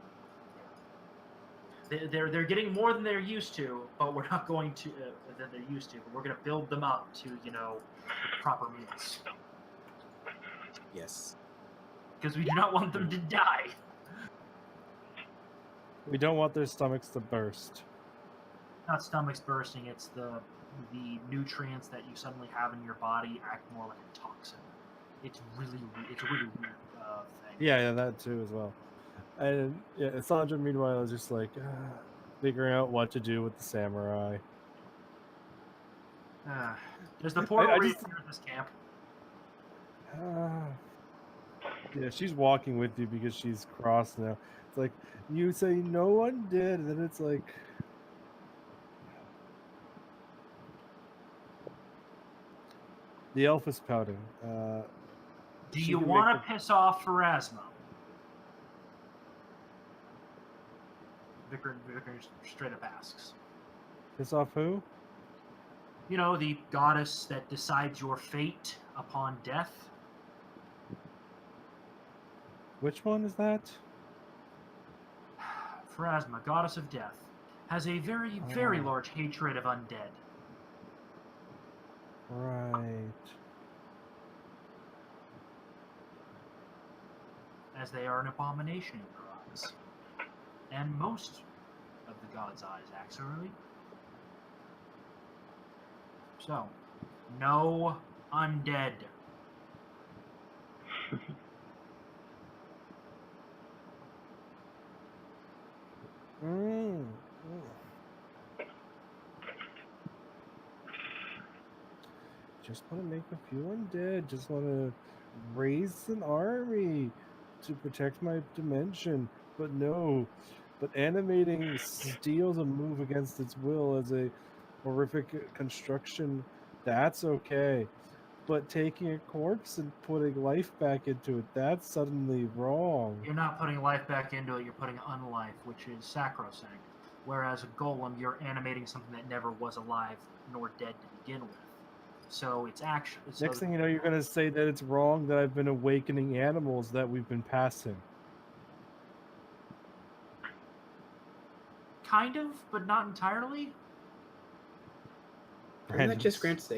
They're getting more than they're used to, but we're not going to that they're used to. But we're going to build them up to proper meals Yes. because we do not want them to die. We don't want their stomachs to burst. Not stomachs bursting. It's the nutrients that you suddenly have in your body act more like a toxin. It's a really weird thing. Yeah, that too as well. And yeah, Sandra, meanwhile, is just like figuring out what to do with the samurai. There's the portal I where you just- enter this camp. Yeah, she's walking with you because she's cross now. It's like you say no one did, and then it's like the elf is pouting. Do she you can want make to piss off Pharasma? Vicar straight up asks. piss off who? You know, the goddess that decides your fate upon death. Which one is that? Pharasma, goddess of death, has a very, very large hatred of undead. Right. As they are an abomination in her eyes. And most of the gods' eyes, actually. So, no undead. just want to make a few undead. Just want to raise an army to protect my dimension. But no, but animating steel to move against its will as a horrific construction, that's okay. But taking a corpse and putting life back into it, that's suddenly wrong. You're not putting life back into it, you're putting unlife, which is sacrosanct. Whereas a golem, you're animating something that never was alive nor dead to begin with. So it's action. Next thing you know, you're going to say that it's wrong that I've been awakening animals that we've been passing. Kind of, but not entirely. Doesn't that just Randoms.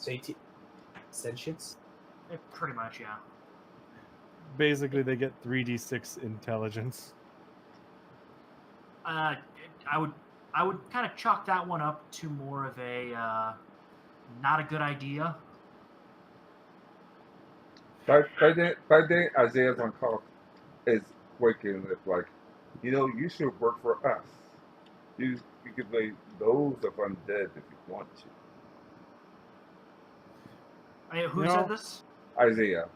grant sentience? Pretty much, yeah. Basically, they get 3d6 intelligence. I would kind of chalk that one up to more of a not a good idea. By then, Isaiah's on call is waking up like, you should work for us. You could make those of undead if you want to. Who No. said this? Isaiah.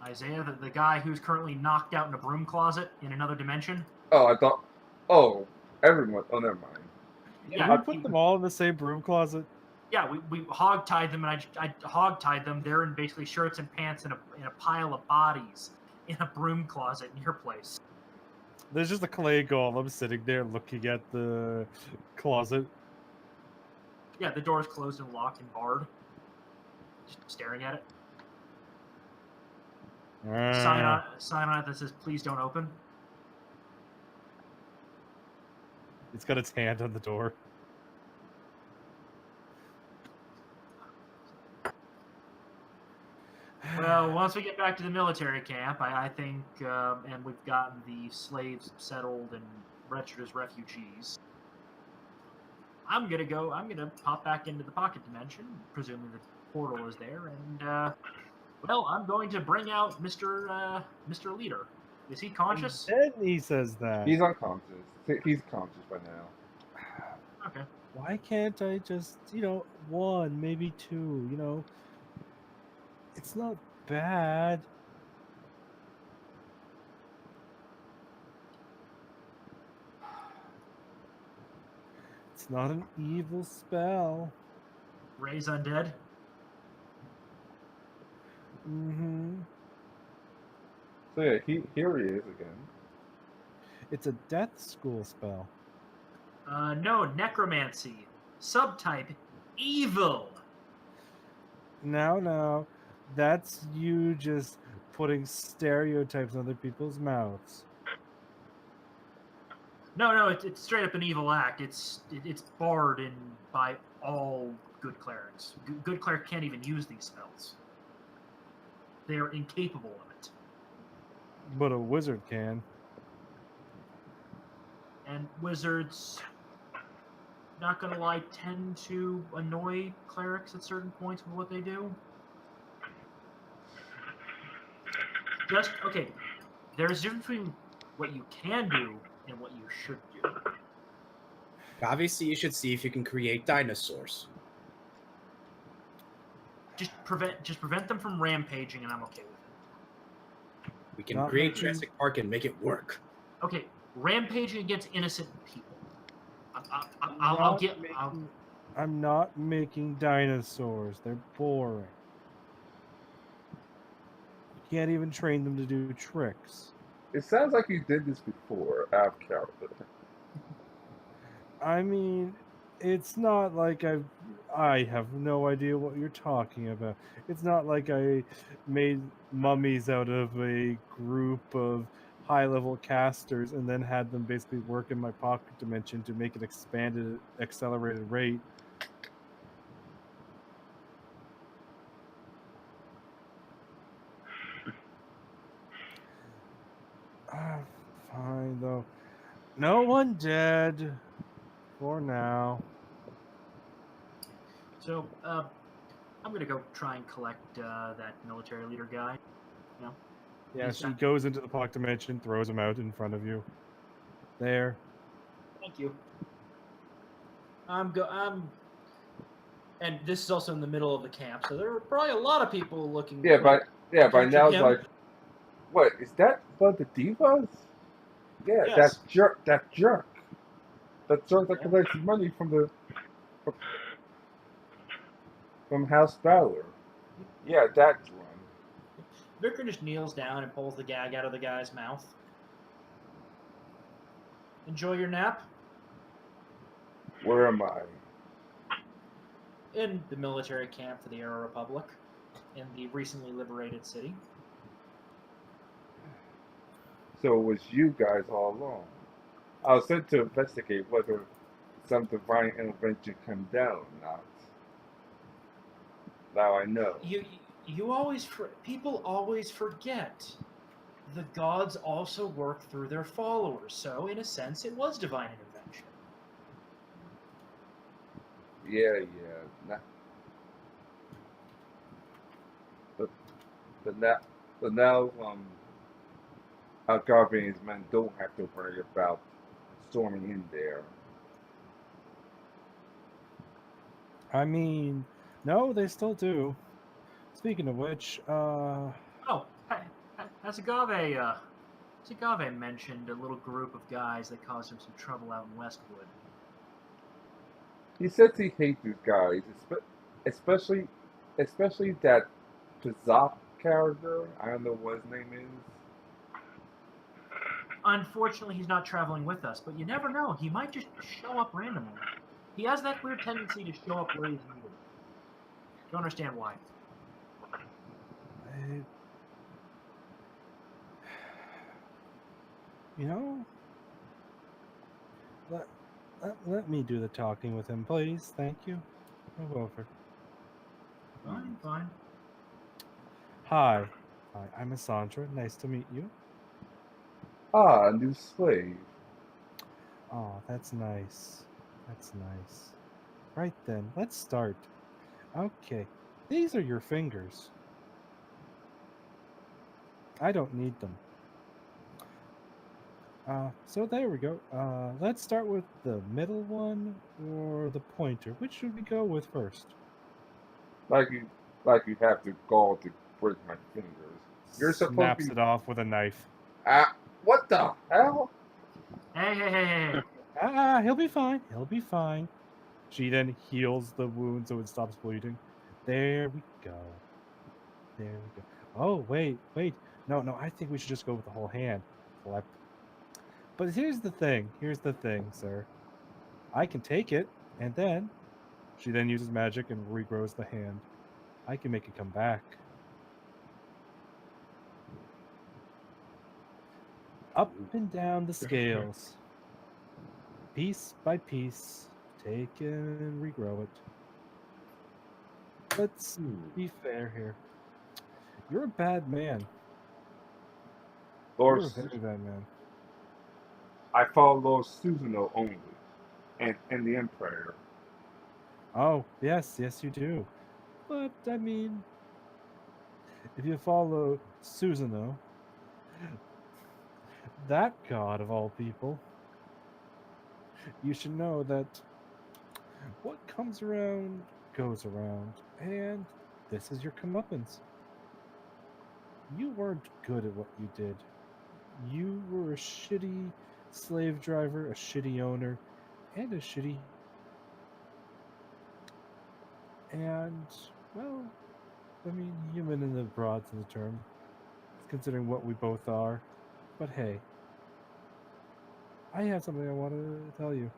Isaiah, the guy who's currently knocked out in a broom closet in another dimension. Oh, I thought. Oh, everyone. Oh, never mind. Did Yeah, we put them all in the same broom closet? Yeah, we hog-tied them, and I hog-tied them. They're in basically shirts and pants in a pile of bodies in a broom closet in your place. There's just a clay golem sitting there looking at the closet. Yeah, the door's closed and locked and barred. Just staring at it. Sign on it that says, "Please don't open." It's got its hand on the door. Well, once we get back to the military camp, I think, and we've gotten the slaves settled and registered as refugees, I'm gonna pop back into the pocket dimension, presuming the portal is there, and well, I'm going to bring out Mr. Leader. Is he conscious? Then he says that. He's unconscious. He's conscious by now. Okay. Why can't I just, one, maybe two, It's not bad. It's not an evil spell. Raise undead. Mm-hmm. So yeah, here he is again. It's a death school spell. No, necromancy. Subtype evil. Now, that's you just putting stereotypes in other people's mouths. No, it's straight up an evil act. It's barred by all good clerics. Good cleric can't even use these spells. They are incapable of it. But a wizard can. And wizards, not gonna lie, tend to annoy clerics at certain points with what they do. Okay, there's a difference between what you can do and what you should do. Obviously, you should see if you can create dinosaurs. Just prevent them from rampaging, and I'm okay with it. We can Not create making- Jurassic Park and make it work. Okay, rampaging against innocent people. I'm not making dinosaurs. They're boring. You can't even train them to do tricks. It sounds like you did this before, out of character. I mean, it's not like I have no idea what you're talking about. It's not like I made mummies out of a group of high-level casters and then had them basically work in my pocket dimension to make it expanded at accelerated rate. Fine, though. No one dead. For now. So, I'm gonna go try and collect that military leader guy. Yeah, He's she not- goes into the pocket dimension, throws him out in front of you. There. Thank you. And this is also in the middle of the camp, so there are probably a lot of people looking. Yeah, by captured now it's him. like, what is that? What the divas? Yeah, Yes. that jerk that collects money from House Valor. Yeah, that's one. Vicar just kneels down and pulls the gag out of the guy's mouth. Enjoy your nap Where am I? in the military camp for the Arrow Republic in the recently liberated city. So it was you guys all along. I was sent to investigate whether some divine intervention come down or not. Now I know. You always people always forget. The gods also work through their followers, so in a sense, it was divine intervention. Yeah. But but now but now Algarve's men don't have to worry about storming in there. I mean, no, they still do. Speaking of which, Oh, has Agave mentioned a little group of guys that caused him some trouble out in Westwood. He says he hates these guys, especially that Pizop character. I don't know what his name is. Unfortunately, he's not traveling with us, but you never know. He might just show up randomly. He has that weird tendency to show up where he's needed. Don't understand why. you know, let me do the talking with him, please. Thank you. Move over. Fine. Hi, I'm Cassandra. Nice to meet you. Ah, a new slave. Oh, that's nice. That's nice. Right then, let's start. Okay, these are your fingers. I don't need them. So there we go. Let's start with the middle one or the pointer. Which should we go with first? Like you have the gall to break my fingers. You're supposed to Snaps be. it off with a knife. What the hell? Hey. He'll be fine. He'll be fine. She then heals the wound so it stops bleeding. There we go. There we go. Oh, wait. No, I think we should just go with the whole hand. Flip. But here's the thing, sir. I can take it, and then she then uses magic and regrows the hand. I can make it come back. Up and down the scales. Piece by piece. Take it and regrow it. Let's be fair here. You're a bad man. Lord, You're a very bad man. I follow Lord Susanoo only, and the Empire. Oh, yes, you do. But, I mean, if you follow Susanoo, that god of all people, you should know that what comes around goes around, and this is your comeuppance. You weren't good at what you did. You were a shitty slave driver, a shitty owner, and a shitty. And, well, I mean, human in the broad sense of the term, considering what we both are. But hey, I have something I want to tell you.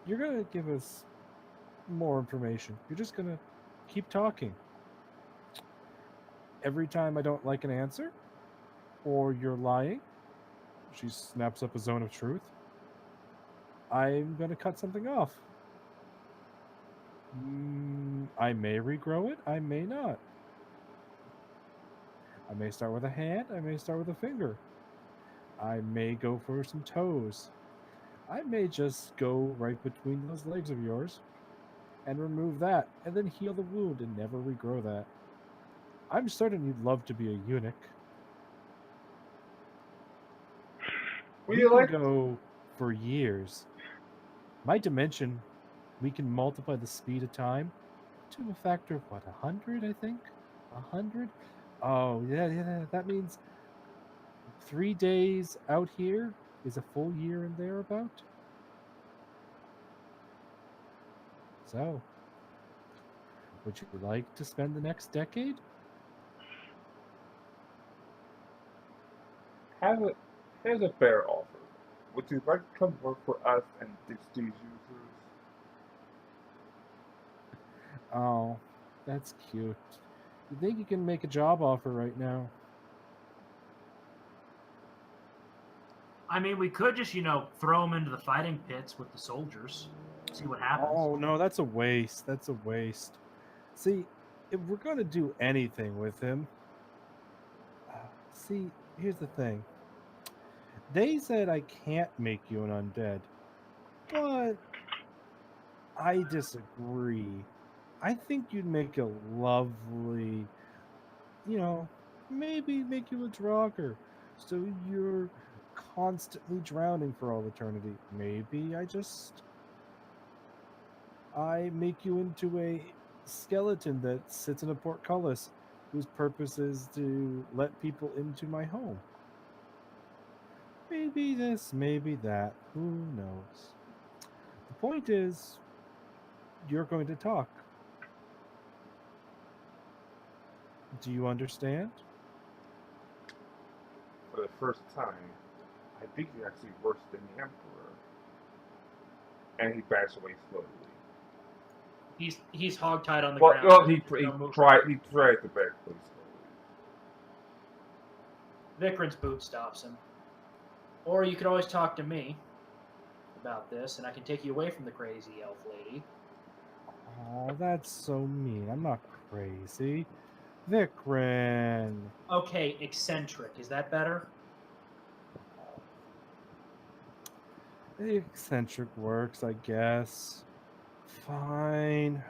You're going to give us more information. You're just going to keep talking. Every time I don't like an answer, or you're lying, she snaps up a zone of truth, I'm going to cut something off. I may regrow it, I may not. I may start with a hand, I may start with a finger. I may go for some toes. I may just go right between those legs of yours and remove that, and then heal the wound and never regrow that. I'm certain you'd love to be a eunuch. What do We you can like? go for years. My dimension we can multiply the speed of time to a factor of what, 100, I think? 100? Oh, yeah. That means 3 days out here is a full year and thereabout. So, would you like to spend the next decade? Have a, here's a fair offer. Would you like to come work for us and ditch these users? Oh, that's cute. You think you can make a job offer right now? I mean, we could just, throw them into the fighting pits with the soldiers. See what happens. Oh, no, that's a waste. That's a waste. See, if we're going to do anything with him, see, here's the thing. They said I can't make you an undead, but I disagree. I think you'd make a lovely, maybe make you a drogger, so you're constantly drowning for all eternity. Maybe I make you into a skeleton that sits in a portcullis whose purpose is to let people into my home. Maybe this, maybe that. Who knows? The point is, you're going to talk. Do you understand? For the first time, I think you're actually worse than the Emperor. And he backs away slowly. He's hogtied on the Well, ground. well he No movement. tried to back away slowly. Vikran's boot stops him. Or you could always talk to me about this, and I can take you away from the crazy elf lady. Oh, that's so mean. I'm not crazy. Vikran. Okay, eccentric. Is that better? The eccentric works, I guess. Fine.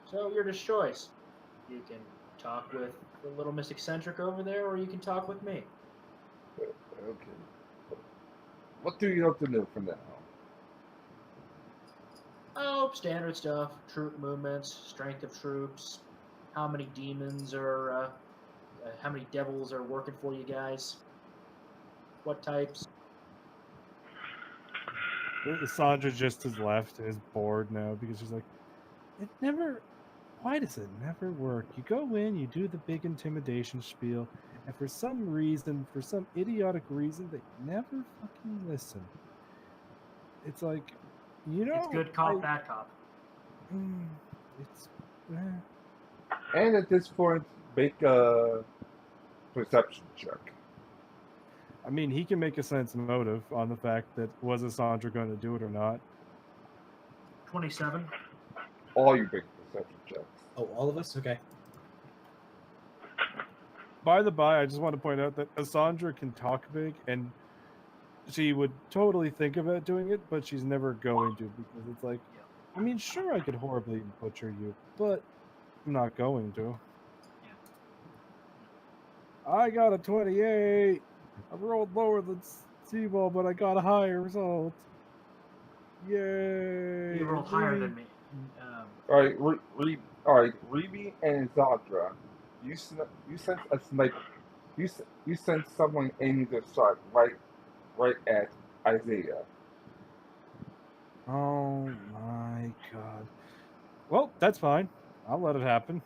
So, your choice. You can talk with the little Miss Eccentric over there, or you can talk with me. Okay. What do you have to know for now? Oh, standard stuff. Troop movements, strength of troops, how many demons or how many devils are working for you guys, what types. Sandra just has left and is bored now because she's like, why does it never work? You go in, you do the big intimidation spiel, and for some idiotic reason, they never fucking listen. It's like, It's good cop, bad cop. It's. And at this point, make a perception check. I mean, he can make a sense motive on the fact that was Sandra going to do it or not. 27. All you make perception checks. Oh, all of us? Okay. By the by, I just want to point out that Sandra can talk big, and she would totally think about doing it, but she's never going to, because it's like, I mean, sure, I could horribly butcher you, but I'm not going to. Yeah. I got a 28. I rolled lower than Seaball, but I got a higher result. Yay! You rolled higher than me. All right, Remy and Zadra, you sense a sniper. You sense someone aiming their shot right at Isaiah. Oh my god. Well, that's fine. I'll let it happen.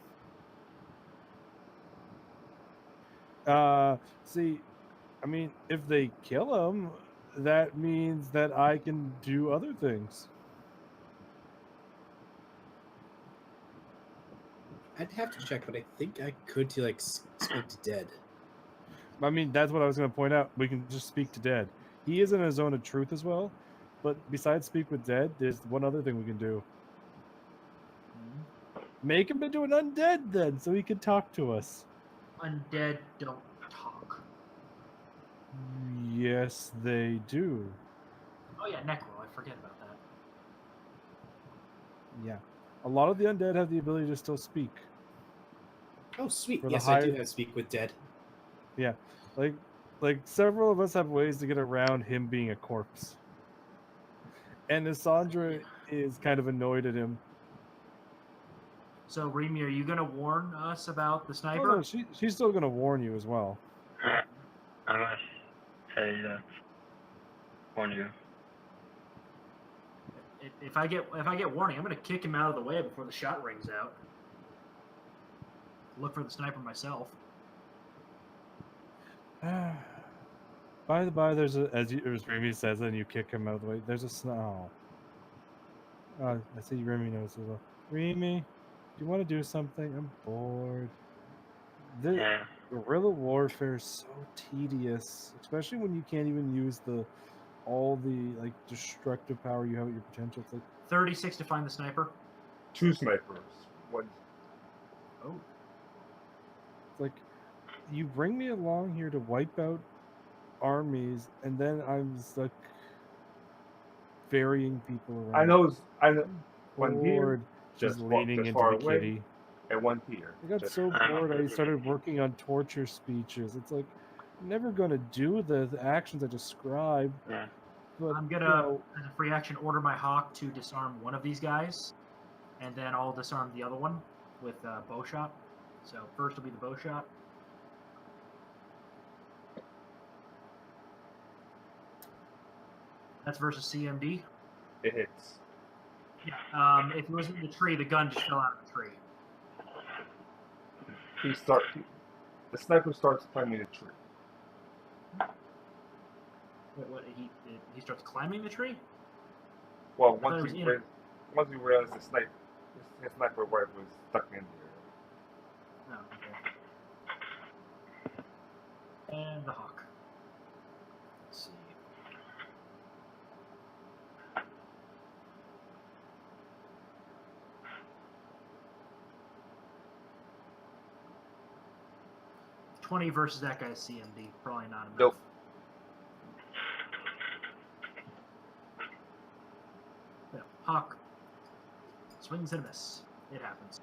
See, I mean, if they kill him, that means that I can do other things. I'd have to check, but I think I could speak to dead. I mean, that's what I was going to point out. We can just speak to dead. He is in a zone of truth as well, but besides speak with dead, there's one other thing we can do. Make him into an undead then, so he can talk to us. Undead don't talk. Yes, they do. Oh yeah, Necro. I forget about that. Yeah. A lot of the undead have the ability to still speak. Oh, sweet. For the Yes, higher- I do have speak with dead. Yeah. Like several of us have ways to get around him being a corpse. And Sandra is kind of annoyed at him. So, Remy, are you going to warn us about the Oh sniper? no, she's still gonna warn you as well. I must say that. Warn you. If I get warning, I'm going to kick him out of the way before the shot rings out. Look for the sniper myself. By the by, there's as Remy says, and you kick him out of the way. There's a snow. I see Remy knows as well. Remy, do you want to do something? I'm bored. Yeah. Guerrilla warfare is so tedious, especially when you can't even use all the like destructive power you have at your potential. It's like 36 to find the sniper. 2 snipers. One. Oh. it's like you bring me along here to wipe out armies, and then I'm stuck ferrying people around. I know. One Bored, here, just just leaning into far the away. kitty. And one here. I got Just- so bored. I started working on torture speeches. It's like I'm never gonna do the actions I described. Yeah. But I'm you gonna, know, as a free action, order my hawk to disarm one of these guys, and then I'll disarm the other one with bow shot. So first will be the bow shot. That's versus CMD. It hits. If it was in the tree, the gun just fell out of the tree. The sniper starts climbing the tree. Wait, what? He starts climbing the tree? Well, thought it was in it. once we realize his sniper rifle was stuck in there. Oh, okay. And the hawk. Let's see. $20 versus that guy's CMD. Probably not enough. Nope. Yeah, hawk. Swings and a miss. It happens.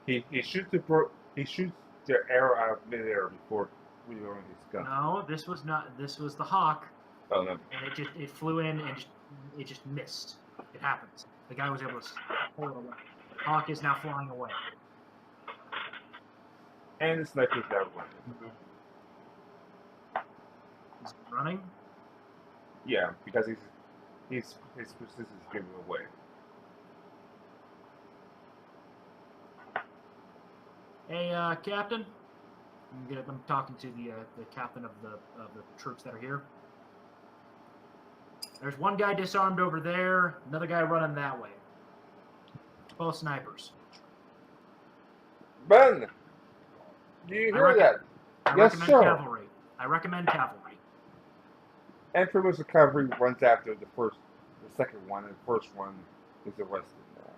He shoots the arrow out of midair before reloading his gun. No, this was not. This was the hawk, Oh no. and it flew in and it just missed. It happens. The guy was able to pull it away. Hawk is now flying away. And the sniper's now running. He's running. Yeah, because his persistence is giving away. Hey, Captain. I'm talking to the captain of the troops that are here. There's one guy disarmed over there. Another guy running that way. Both snipers. Ben, do you hear that? I Yes, recommend sir. cavalry. I recommend cavalry. And pretty much the cavalry runs after the second one, and the first one is arrested now.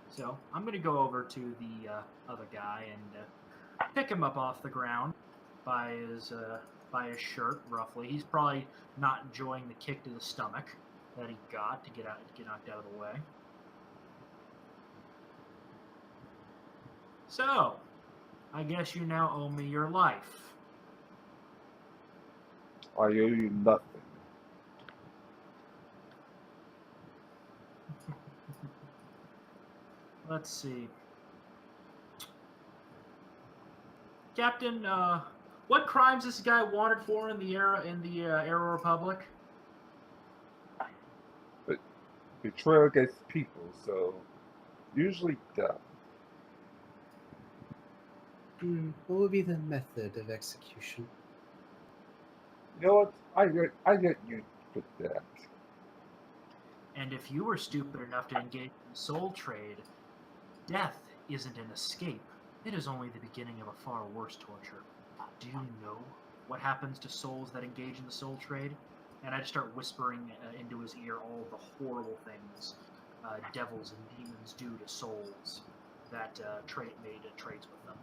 So I'm going to go over to the other guy and pick him up off the ground by his shirt, roughly. He's probably not enjoying the kick to the stomach that he got to get knocked out of the way. So, I guess you now owe me your life. I owe you nothing. Let's see. Captain, what crimes this guy wanted for in the Arrow Republic? Betrayal against people, so usually death. What would be the method of execution? You know what? I get you with that. And if you were stupid enough to engage in the soul trade, death isn't an escape. It is only the beginning of a far worse torture. Do you know what happens to souls that engage in the soul trade? And I just start whispering into his ear all the horrible things devils and demons do to souls that made trades with them.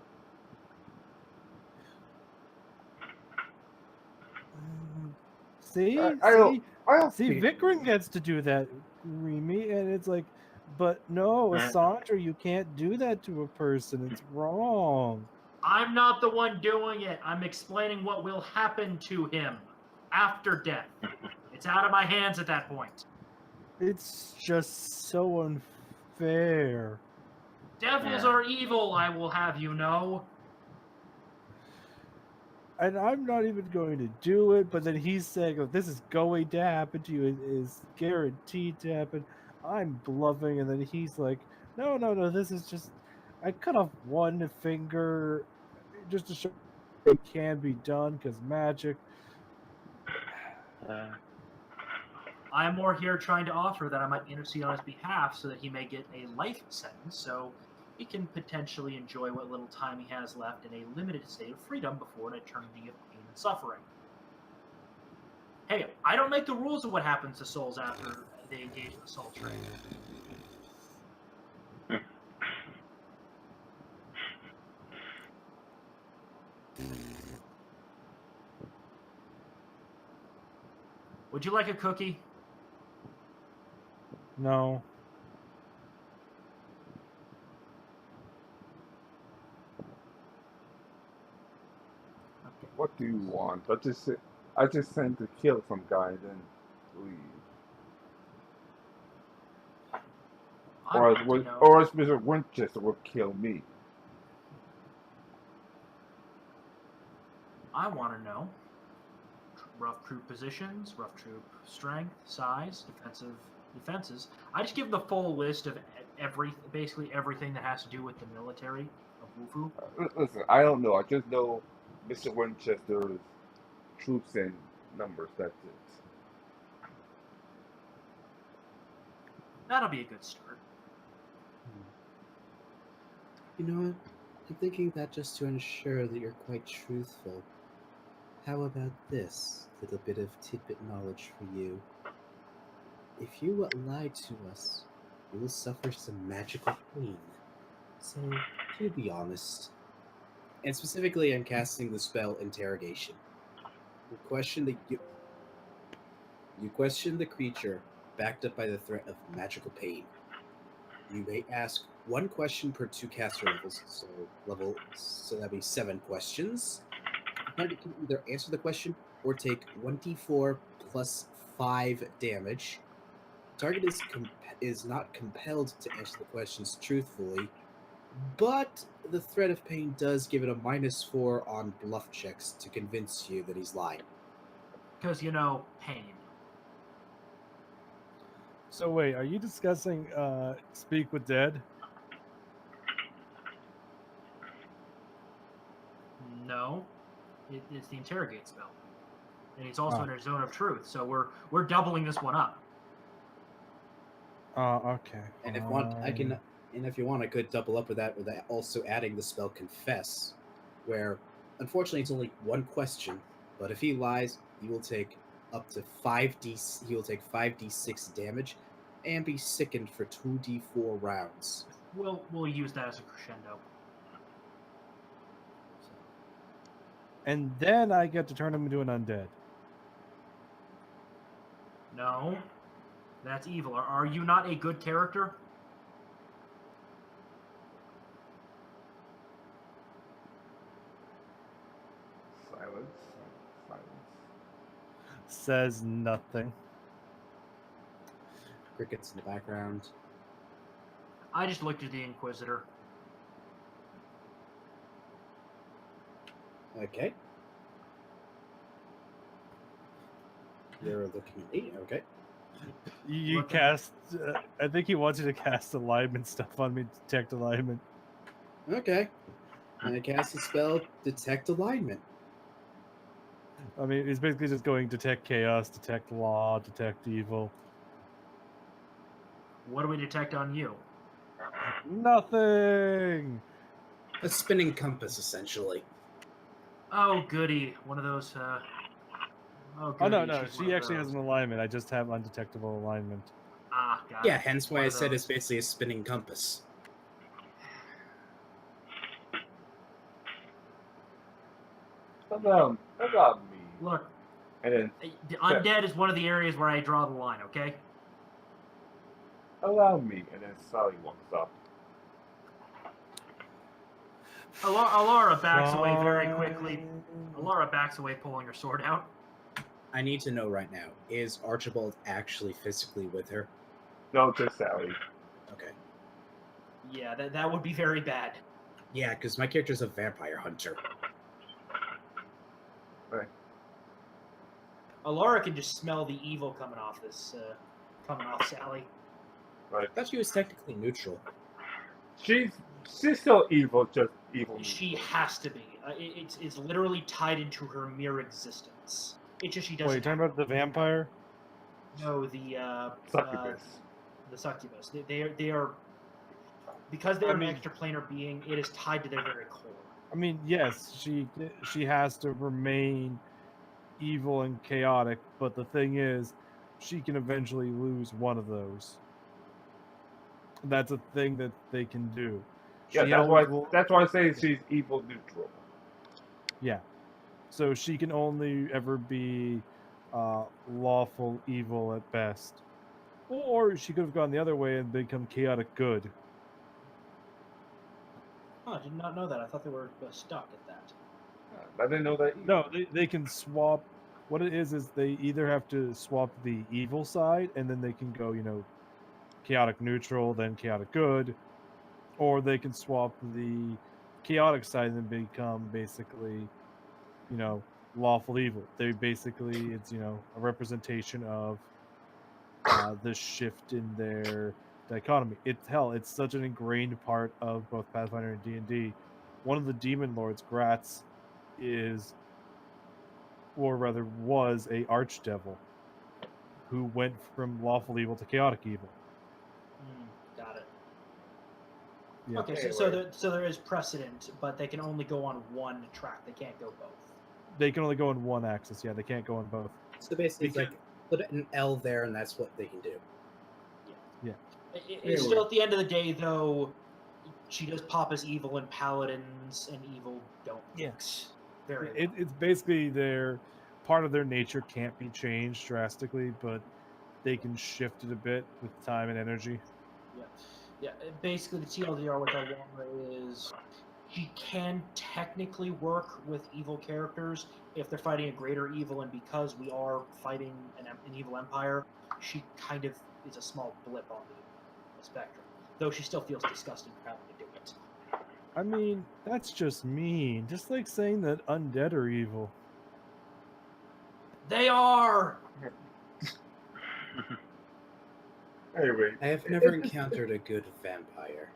See, I don't see, think- Vikram gets to do that, Remy, and it's like, but no, Asandra, you can't do that to a person. It's wrong. I'm not the one doing it. I'm explaining what will happen to him. after death. It's out of my hands at that point. It's just so unfair. Devils Yeah. are evil, I will have you know. And I'm not even going to do it, but then he's saying, oh, this is going to happen to you. It is guaranteed to happen. I'm bluffing, and then he's like, no, this is just, I cut off one finger just to show it can be done, because magic. I am more here trying to offer that I might intercede on his behalf so that he may get a life sentence, so he can potentially enjoy what little time he has left in a limited state of freedom before an eternity of pain and suffering. Hey, I don't make the rules of what happens to souls after they engage in the soul trade. Would you like a cookie? No. What do you want? I just sent to kill some guy and then leave. I want to know. Or as Mr. Winchester will kill me. I want to know. Rough troop positions, rough troop strength, size, defenses. I just give the full list of basically everything that has to do with the military of Wufu. Listen, I don't know. I just know Mr. Winchester's troops and numbers. That's it. That'll be a good start. You know what? I'm thinking that just to ensure that you're quite truthful. How about this little bit of tidbit knowledge for you? If you lie to us, you will suffer some magical pain. So, to be honest. And specifically, I'm casting the spell Interrogation. You question the creature, backed up by the threat of magical pain. You may ask one question per 2 caster levels, so that'd be 7 questions. The target can either answer the question or take 1d4 plus 5 damage. The target is not compelled to answer the questions truthfully, but the threat of pain does give it a -4 on bluff checks to convince you that he's lying. Because, pain. So wait, are you discussing Speak with Dead? No. It's the interrogate spell. And he's also in a zone of truth, so we're doubling this one up. Okay. And if you want, I could double up with that also adding the spell Confess, where unfortunately it's only one question, but if he lies, he will take up to 5d6 damage and be sickened for 2d4 rounds. We'll use that as a crescendo. And then I get to turn him into an undead. No. That's evil. Are you not a good character? Silence. Says nothing. Crickets in the background. I just looked at the Inquisitor. Okay. You're looking at me. Okay. You What the- cast. I think he wants you to cast alignment stuff on me. Detect alignment. Okay. And I cast the spell Detect Alignment. I mean, he's basically just going detect chaos, detect law, detect evil. What do we detect on you? Nothing. A spinning compass, essentially. Oh, goody. One of those, Oh goody. no, she's one she of actually has those. an alignment. I just have undetectable alignment. Ah, got Yeah, it. hence why One I of said it's those. basically a spinning compass. How about me? Look, And then the undead is one of the areas where I draw the line, okay? allow me. And then Sally walks up. Alara backs away very quickly. Alara backs away, pulling her sword out. I need to know right now: is Archibald actually physically with her? No, just Sally. Okay. Yeah, that would be very bad. Yeah, because my character's a vampire hunter. Right. Alara can just smell the evil coming off Sally. I thought she was technically neutral. She's still evil, just evil. She neutral. has to be. It's literally tied into her mere existence. It's just she doesn't. Wait, you talking about the vampire? No, the Succubus. the succubus. They are because they're I an mean- extraplanar being. It is tied to their very core. I mean, yes, she has to remain evil and chaotic, but the thing is, she can eventually lose one of those. That's a thing that they can do. Yeah, She that's why. always will- That's why I say she's evil neutral. Yeah. So she can only ever be lawful evil at best. Or she could have gone the other way and become chaotic good. Oh, I did not know that. I thought they were stuck at that. I didn't know that. Either. No, they can swap. What it is they either have to swap the evil side and then they can go, chaotic neutral, then chaotic good, or they can swap the chaotic side and then become basically, lawful evil. They basically, it's, a representation of the shift in their dichotomy. It's such an ingrained part of both Pathfinder and D&D. One of the demon lords, Gratz, is, or rather was, a archdevil who went from lawful evil to chaotic evil. Got it. Yeah. Okay, Anyway. so there is precedent, but they can only go on one track. They can't go both. They can only go on one axis. Yeah, they can't go on both. So basically, it's Because- like put an L there, and that's what they can do. It's Anyway. still at the end of the day, though. She does pop as evil, and paladins and evil don't Yeah. mix very well. It's basically part of their nature can't be changed drastically, but they can shift it a bit with time and energy. Yeah. Basically, the TLDR with Elwara is she can technically work with evil characters if they're fighting a greater evil, and because we are fighting an evil empire, she kind of is a small blip on the spectrum. Though she still feels disgusting for having to do it. I mean, that's just mean. Just like saying that undead are evil. They are. Anyway, I have never encountered a good vampire.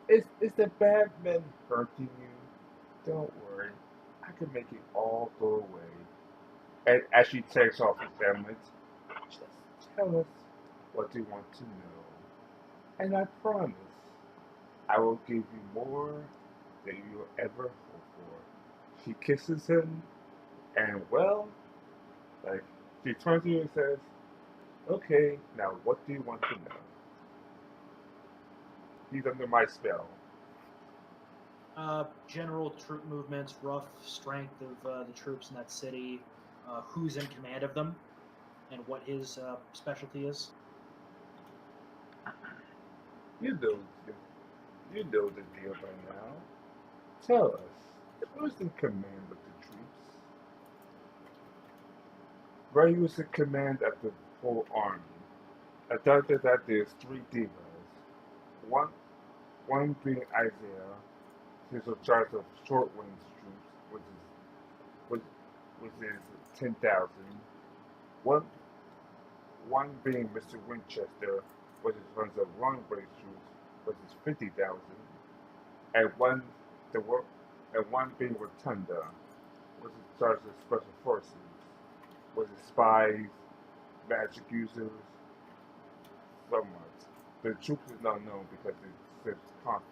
is the bad men hurting you? Don't worry, I can make it all go away. And as she takes off her helmet, just tell us what you want to know, and I promise I will give you more than you'll ever hope for. She kisses him, and well, like she turns to you and says, "Okay, now what do you want to know?" He's under my spell. General troop movements, rough strength of the troops in that city, who's in command of them, and what his specialty is. You know, you know the deal by now. Tell us, who's in command of the troops? Ray was in command of the whole army. I thought that there's three divas. One being Isaiah, he's in charge of short range troops, which is 10,000. One one being Mr. Winchester, which is runs of long range troops, which is 50,000. And one being Rotunda, which is in charge of special forces, which is spies, magic users, so much. The troops is not known because it's constantly.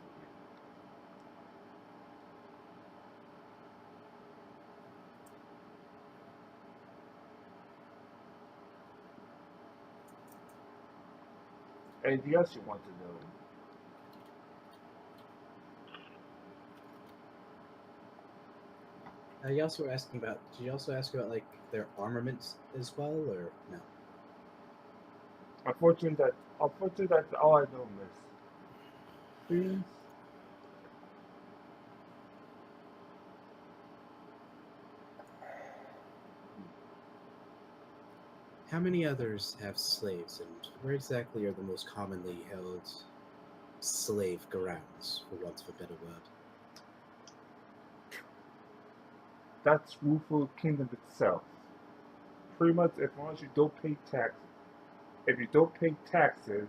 Anything else you want to know? Did you also ask about like their armaments as well, or no? Unfortunately, that's all I know, miss. Please. How many others have slaves, and where exactly are the most commonly held slave grounds, for want of a better word? That's Wufu Kingdom itself. Pretty much, as long as you don't pay taxes. If you don't pay taxes,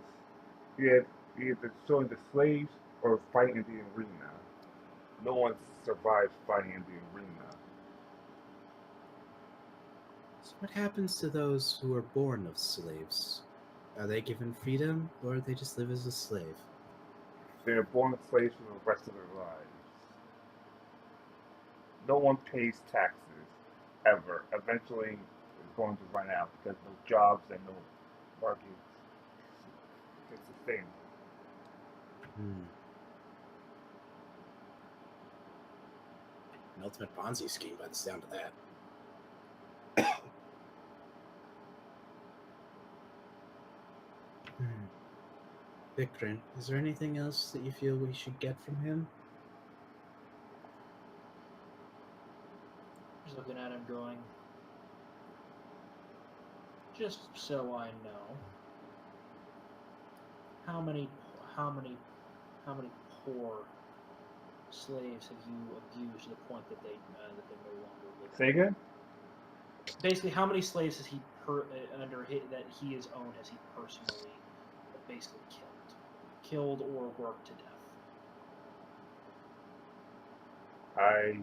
you either join the slaves or fight in the arena. No one survives fighting in the arena. So what happens to those who are born of slaves? Are they given freedom, or do they just live as a slave? They're born slaves for the rest of their lives. No one pays taxes ever. Eventually, it's going to run out because no jobs and no markets can sustain. Hmm. An ultimate Ponzi scheme by the sound of that. Vikrin, is there anything else that you feel we should get from him? Just looking at him going, just so I know, how many poor slaves have you abused to the point that they no longer live? Say again? Basically, how many slaves has he that he has owned has he personally basically killed or worked to death? I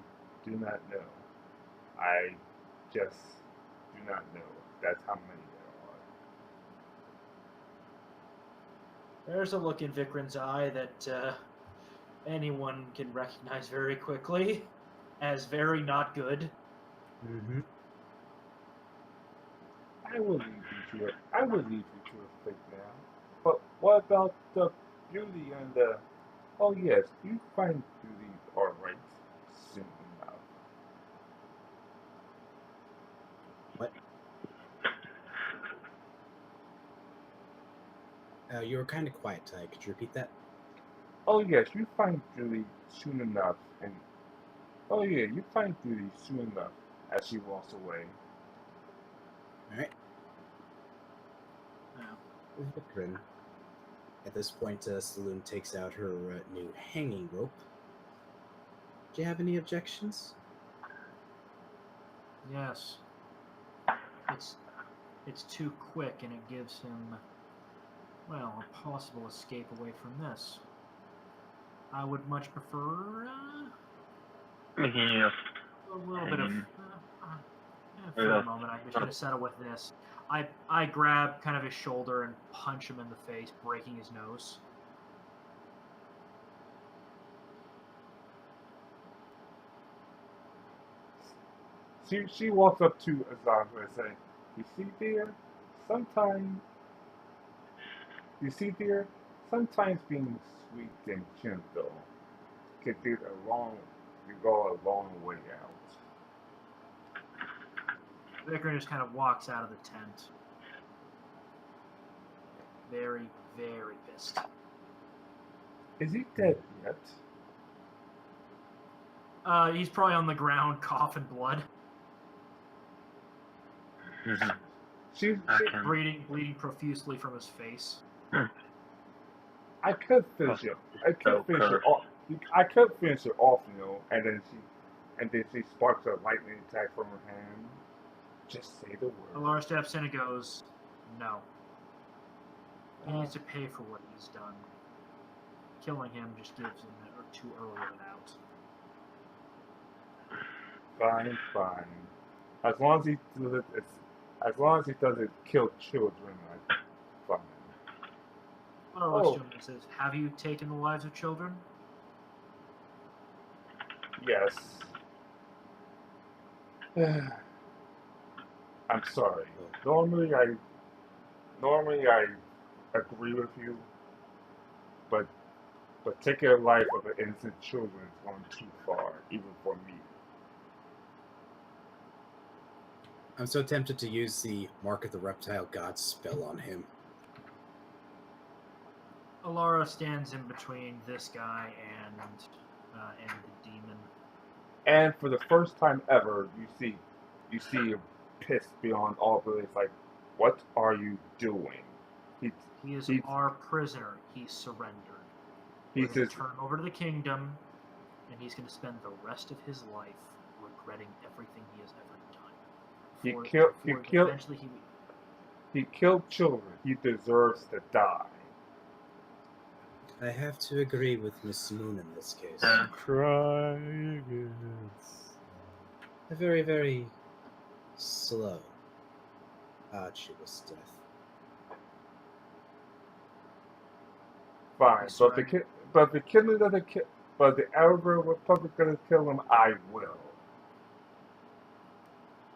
do not know. I just do not know. That's how many there There's a look in Vikrin's eye that anyone can recognize very quickly as very not good. Mm-hmm. are. I will leave you to a fate now. But what about the beauty and the? Oh yes, you find beauty all right soon enough. What? You were kind of quiet, Ty. Could you repeat that? Oh yes, you find beauty soon enough, and oh yeah, you find beauty soon enough as she walks away. All right. Vikrin. At this point, Saloon takes out her new hanging rope. Do you have any objections? Yes. It's too quick and it gives him, well, a possible escape away from this. I would much prefer Yeah. a little bit of. For Yeah. a moment, I'm just going to settle with this. I grab kind of his shoulder and punch him in the face, breaking his nose. She walks up to Azandra and says, "You see, dear, sometimes sometimes being sweet and gentle can go a long way out." Vicar just kind of walks out of the tent. Very, very pissed. Is he dead yet? He's probably on the ground, coughing blood, She bleeding profusely from his face. I could finish it. I could finish it off. I could finish it off, and then she sparks a lightning attack from her hand. Just say the word. Alara steps in and goes, "No. He needs to pay for what he's done. Killing him just gives him too early of an out." Fine. As long as he doesn't kill children, I'm fine. Alara says, "Have you taken the lives of children?" Yes. I'm sorry. Normally I agree with you, but taking the life of an innocent children is going too far, even for me. I'm so tempted to use the Mark of the Reptile God spell on him. Alara stands in between this guy and the demon. And for the first time ever, you see him pissed beyond all belief. Like, What are you doing? He He is he our prisoner. He surrendered. he We're going says to turn him over to the kingdom, and he's going to spend the rest of his life regretting everything he has ever done. he Before- killed before eventually he killed children. He deserves to die. I have to agree with Miss Moon in this case. Cry against. A very, very slow, arduous death. Fine, Yes, but right. the killing doesn't kill. But the Arab Republic gonna kill him. I will.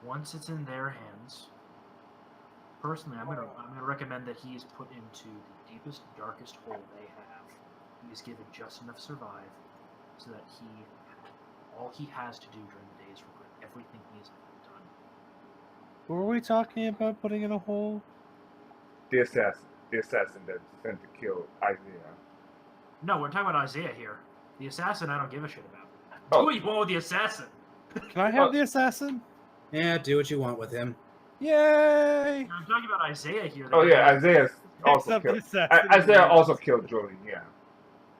once it's in their hands, personally, I'm gonna recommend that he is put into the deepest, darkest hole they have. He is given just enough to survive, so that all he has to do during the day is regret everything he has ever done. Who are we talking about putting in a hole? The assassin that sent to kill Isaiah. No, we're talking about Isaiah here. The assassin, I don't give a shit about. Oh. Do what you want with the assassin. Can I have the assassin? Yeah, do what you want with him. Yay! I'm talking about Isaiah here. Oh yeah, Isaiah also Except the killed. assassin. Isaiah also killed Jordan. Yeah.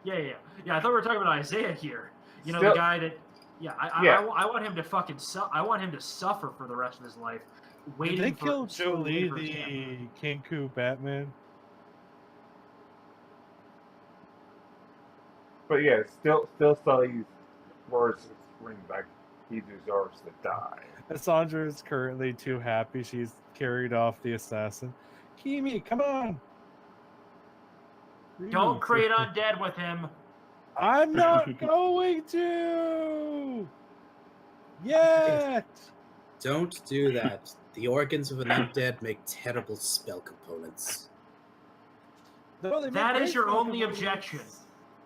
Yeah. I thought we were talking about Isaiah here. You know, Still- the guy that. Yeah, I want him to fucking. I want him to suffer for the rest of his life, waiting Did they for. kill still Jolie, waiting for his camp. the Kenku Batman? But yeah, still Sully's words scream like he deserves to die. Cassandra is currently too happy she's carried off the assassin. Kimi, come on! Don't create undead with him. I'm not going to! Yet! Don't do that. The organs of an undead make terrible spell components. No, they make That is great your spell only components. objection.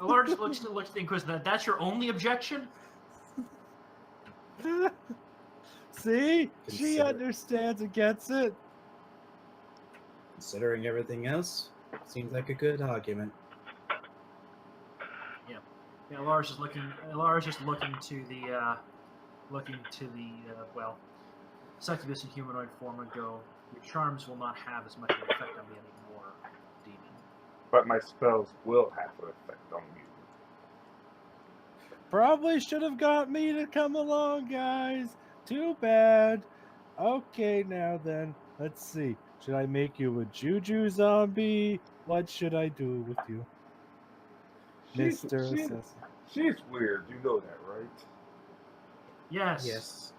Alara just looks at the Inquisitor. That's your only objection? See? She Consider- understands and gets it. Considering everything else, seems like a good argument. Yeah, Alara's just looking. Alara's just looking to the succubus and humanoid form and go. Your charms will not have as much of an effect on me anymore, demon. But my spells will have an effect on you. Probably should have got me to come along, guys. Too bad. Okay, now then. Let's see. Should I make you a juju zombie? What should I do with you? Mr. Assassin. She's weird. You know that, right? Yes. Yes.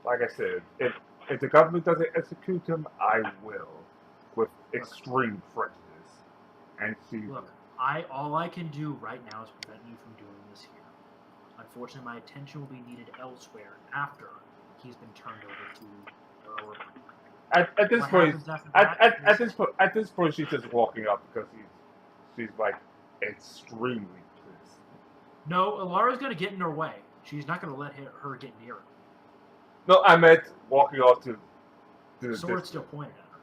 Like I said, if the government doesn't execute him, I will, with extreme prejudice. And she Look, all I can do right now is prevent you from doing this here. Unfortunately, my attention will be needed elsewhere after he's been turned over to our. at this What point, happens after that at this point, she's just walking up because she's like extremely pissed. No, Alara's gonna get in her way. She's not gonna let her get near her. No, I meant walking off to the Sword's still pointed at her.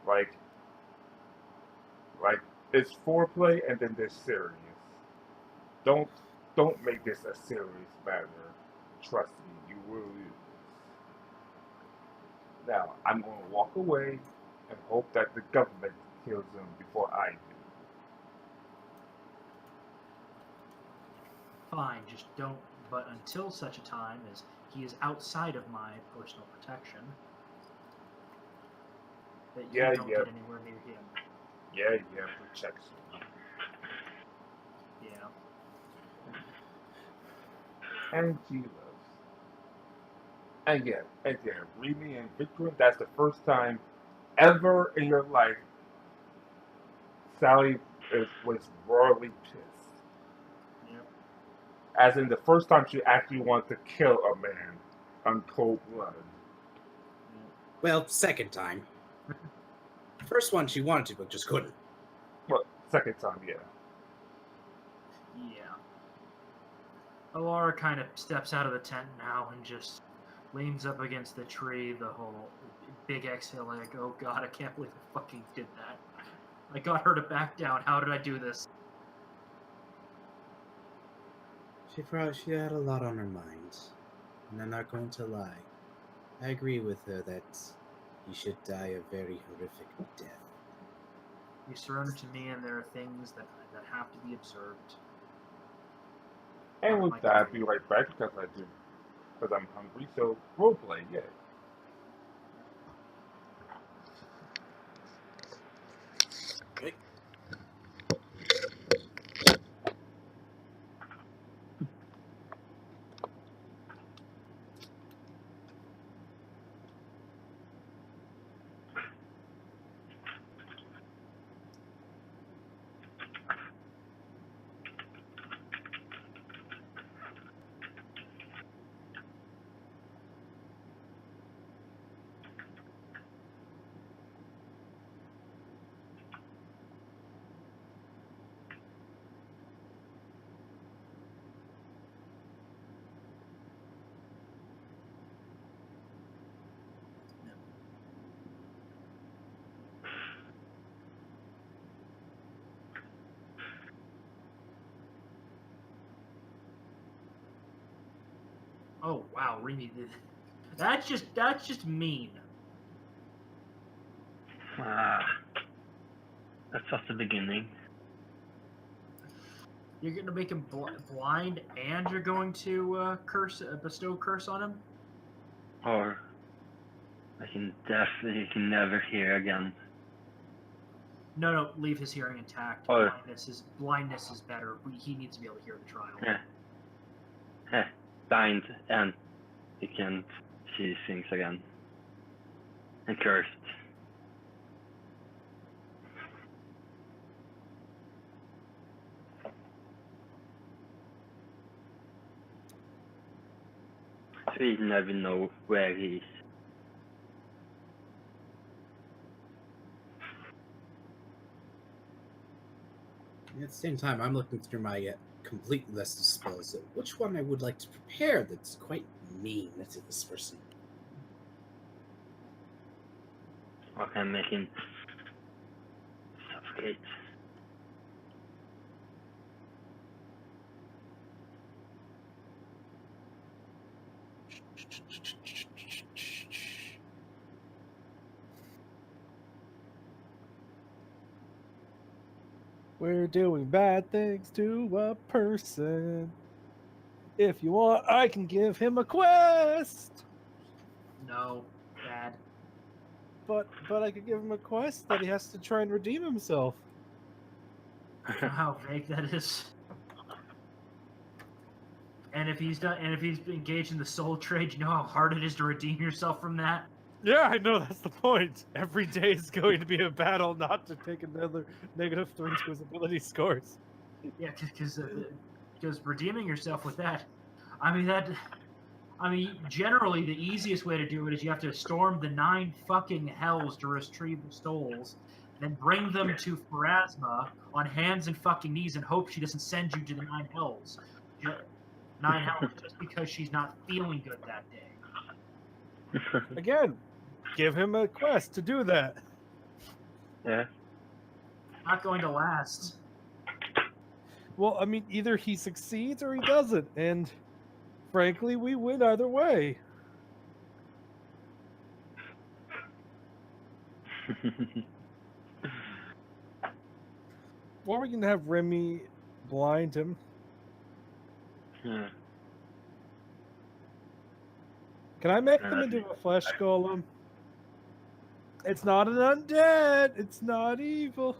like it's foreplay and then there's serious. Don't make this a serious matter. Trust me, you will lose. Now I'm going to walk away and hope that the government kills him before I do. Fine, just don't. But until such a time as he is outside of my personal protection, that you Yeah, don't yeah. get anywhere near him. Yeah, protection. Yeah. And she loves. And yeah, Remy and Vikram, that's the first time ever in your life Sally was royally pissed. Yep. As in the first time she actually wanted to kill a man on cold blood. Well, second time. First one she wanted to, but just couldn't. Well, second time, yeah. Yeah. Alara kind of steps out of the tent now and just leans up against the tree, the whole big exhale, like, oh god, I can't believe I fucking did that. I got her to back down. How did I do this? She had a lot on her mind. And I'm not going to lie. I agree with her that he should die a very horrific death. You surrender to me, and there are things that have to be observed. And with Like that, I'll that. be right back because I'm hungry. So roleplay, yeah. Okay. Oh wow, Remy, that's just mean. Ah, that's just the beginning. You're going to make him blind, and you're going to bestow curse on him. Or I can definitely never hear again. No, leave his hearing intact. Oh. Blindness is better. He needs to be able to hear the trial. Blind and he can't see things again. And cursed. So he never know where he is. At the same time, I'm looking through my complete list of spells. Which one I would like to prepare that's quite mean to this person? Or can make him suffocate. We're doing bad things to a person. If you want, I can give him a quest. No, bad. But I could give him a quest that he has to try and redeem himself. You know how vague that is. And if he's engaged in the soul trade, you know how hard it is to redeem yourself from that. Yeah, I know, that's the point. Every day is going to be a battle not to take another -3 to his ability scores. Yeah, because redeeming yourself with that, generally the easiest way to do it is you have to storm the 9 fucking hells to retrieve the souls, then bring them to Pharasma on hands and fucking knees and hope she doesn't send you to the 9 hells. 9 hells just because she's not feeling good that day. Again, give him a quest to do that. Yeah. Not going to last. Well, I mean, either he succeeds or he doesn't, and frankly, we win either way. Or we can have Remy blind him. Yeah. Can I make them into a flesh golem? It's not an undead. It's not evil.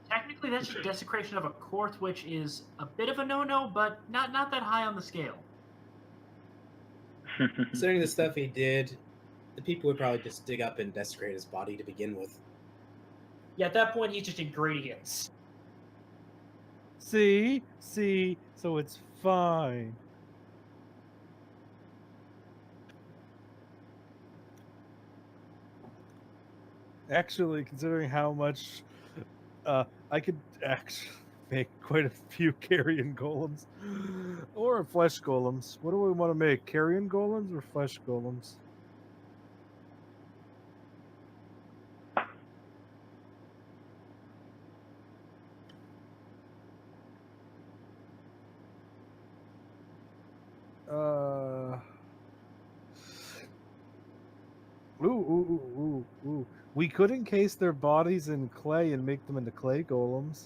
Technically, that's just desecration of a court, which is a bit of a no-no, but not that high on the scale. Considering the stuff he did, the people would probably just dig up and desecrate his body to begin with. Yeah, at that point, he's just ingredients. See, so it's fine. Actually, considering how much I could actually make quite a few carrion golems or flesh golems. What do we want to make? Carrion golems or flesh golems? Ooh. We could encase their bodies in clay and make them into clay golems.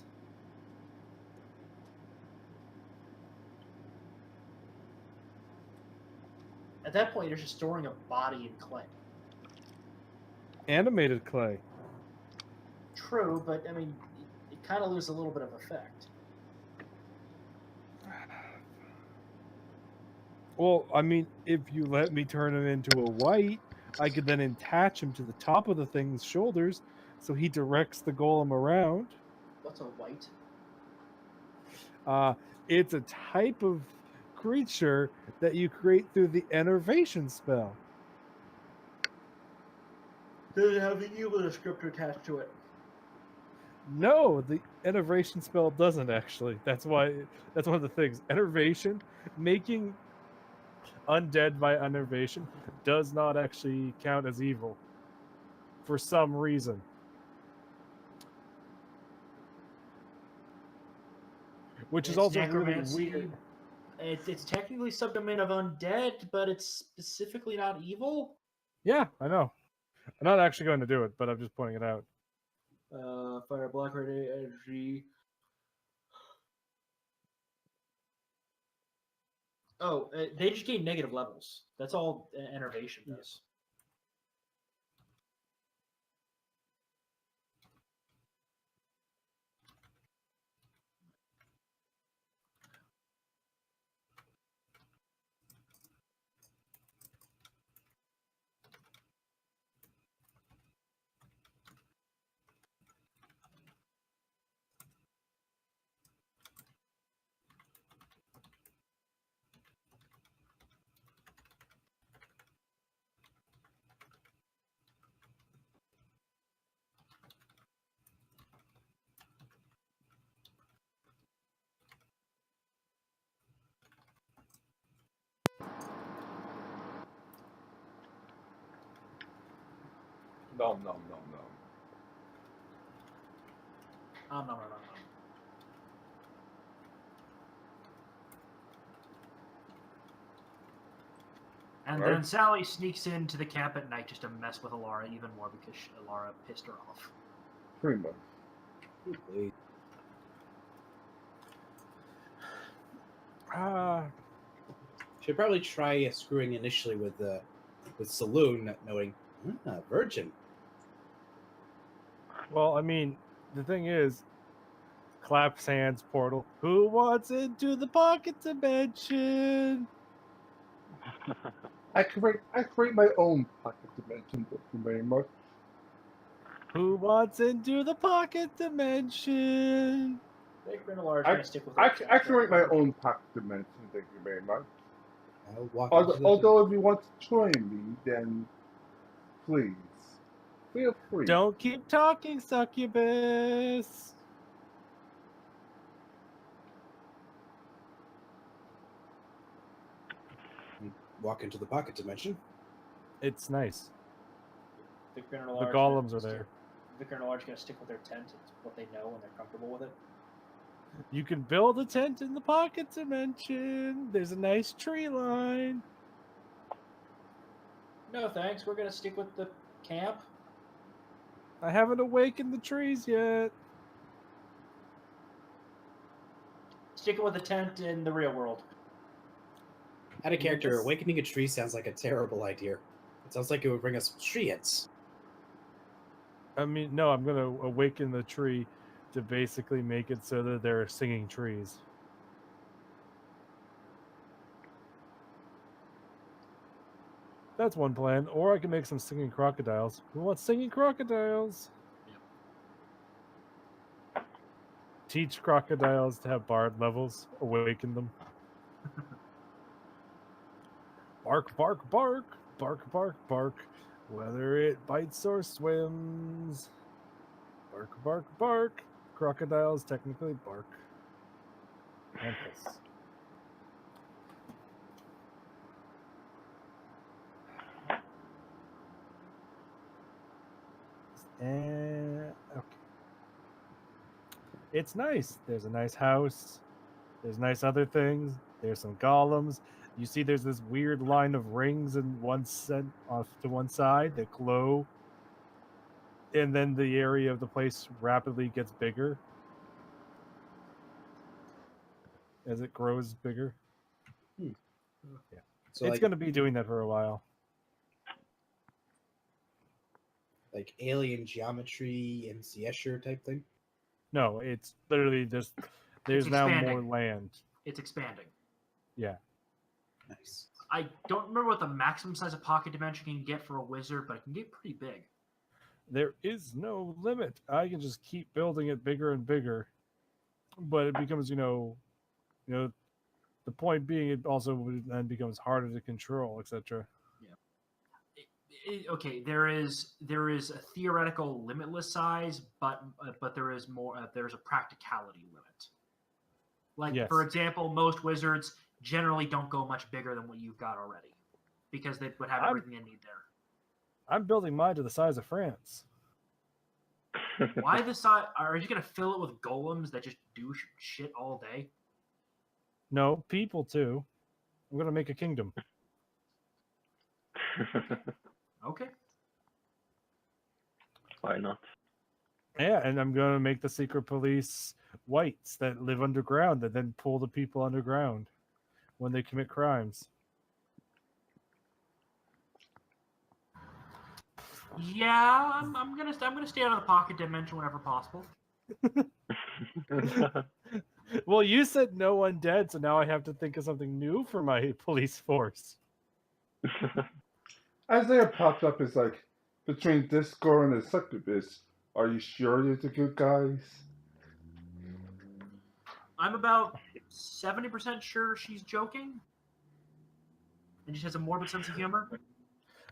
At that point, you're just storing a body in clay. Animated clay. True, but I mean, it kind of loses a little bit of effect. Well, I mean, if you let me turn him into a white, I could then attach him to the top of the thing's shoulders so he directs the golem around. What's a white? It's a type of creature that you create through the enervation spell. Does it have the evil descriptor attached to it? No, the enervation spell doesn't actually. That's one of the things. Enervation, making undead by enervation, does not actually count as evil for some reason. Which is It's also really necromancy. weird. It's technically subdomain of undead, but it's specifically not evil. Yeah, I know. I'm not actually going to do it, but I'm just pointing it out. Fire, black, red, energy. Oh, they just gain negative levels. That's all enervation does. No. No. And Right. then Sally sneaks into the camp at night just to mess with Alara even more because Alara pissed her off. Pretty much. Should probably try screwing initially with Saloon, not knowing virgin. Well, I mean, the thing is, claps hands portal. Who wants into the pocket dimension? I create my own pocket dimension. Thank you very much. Who wants into the pocket dimension? I create my own pocket dimension. Thank you very much. I'll walk Although if you want to join me, then please feel free. Don't keep talking, succubus. walk into the pocket dimension. It's nice. Victor and The Alara golems are there. Victor and Alara are going to stick with their tent. It's what they know and they're comfortable with it. You can build a tent in the pocket dimension. There's a nice tree line. No, thanks. We're going to stick with the camp. I haven't awakened the trees yet. Sticking with the tent in the real world. Out of character, Yes. awakening a tree sounds like a terrible idea. It sounds like it would bring us tree hits. I mean, no, I'm going to awaken the tree to basically make it so that there are singing trees. That's one plan. Or I can make some singing crocodiles. Who wants singing crocodiles? Yep. Teach crocodiles to have bard levels. Awaken them. Bark, bark, bark. Bark, bark, bark. Whether it bites or swims. Bark, bark, bark. Crocodiles technically bark. And hiss. And okay. It's nice. There's a nice house. There's nice other things. There's some golems. You see, there's this weird line of rings in one set off to one side that glow, and then the area of the place rapidly gets bigger as it grows bigger. So It's like going to be doing that for a while. like alien geometry and Escher type thing. No, it's literally just there's now more expanding. land. It's expanding. Yeah. Nice. I don't remember what the maximum size of pocket dimension can get for a wizard, but it can get pretty big. There is no limit. I can just keep building it bigger and bigger. But it becomes, the point being it also then becomes harder to control, etc. Okay, there is a theoretical limitless size, but there is more. There's a practicality limit. Like Yes. for example, most wizards generally don't go much bigger than what you've got already, because they would have everything they need there. I'm building mine to the size of France. Why the size? Are you going to fill it with golems that just do shit all day? No, people too. I'm going to make a kingdom. Okay. Why not? Yeah, and I'm going to make the secret police whites that live underground that then pull the people underground when they commit crimes. Yeah, I'm gonna stay out of the pocket dimension whenever possible. Well, you said no undead, so now I have to think of something new for my police force. Isaiah pops up is like, between this girl and the succubus, are you sure you're the good guys? I'm about 70% sure she's joking, and just has a morbid sense of humor.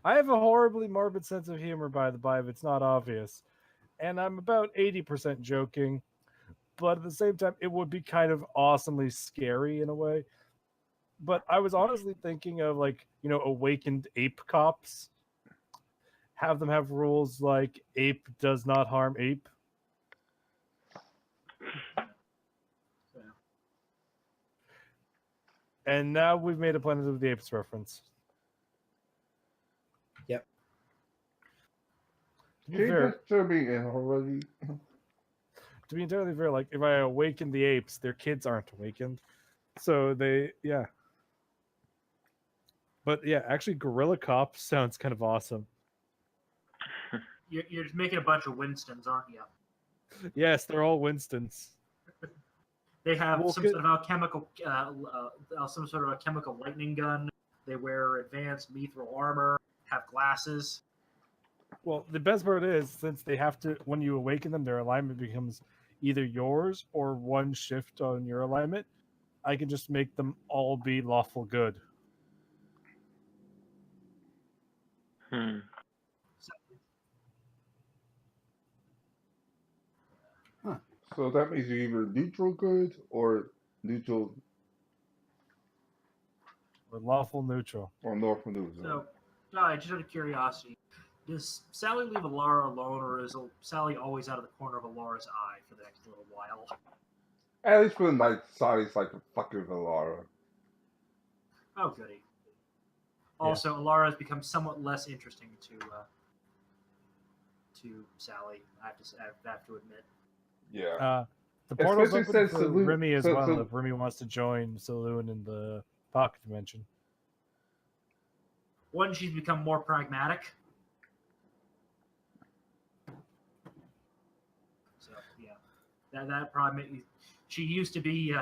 I have a horribly morbid sense of humor, by the by, if it's not obvious. And I'm about 80% joking, but at the same time, it would be kind of awesomely scary in a way. But I was honestly thinking of, awakened ape cops. Have them have rules like ape does not harm ape. And now we've made a Planet of the Apes reference. Yep. To be She fair, just threw me in already. to be entirely fair, like if I awaken the apes, their kids aren't awakened. So yeah. But yeah, actually Gorilla Cop sounds kind of awesome. You're just making a bunch of Winstons, aren't you? Yes, they're all Winstons. They have Well, some good- sort of alchemical, some sort of a chemical lightning gun. They wear advanced mithril armor, have glasses. Well, the best part is, since they have to, when you awaken them, their alignment becomes either yours or one shift on your alignment. I can just make them all be lawful good. Hmm. So that means you're either neutral good or neutral Or lawful neutral. or north neutral. So, just out of curiosity, does Sally leave Alara alone, or is Sally always out of the corner of Alara's eye for the next little while? At least for the night, Sally's like a fucking Valara. Oh, goody. Also, Alara has become somewhat less interesting to Sally. I have to admit. Yeah. The portal's Especially open since for Saloon- Remy as so- well, so- if Remy wants to join Saloon in the pocket dimension. One, she's become more pragmatic. So yeah, that probably made me. She used to be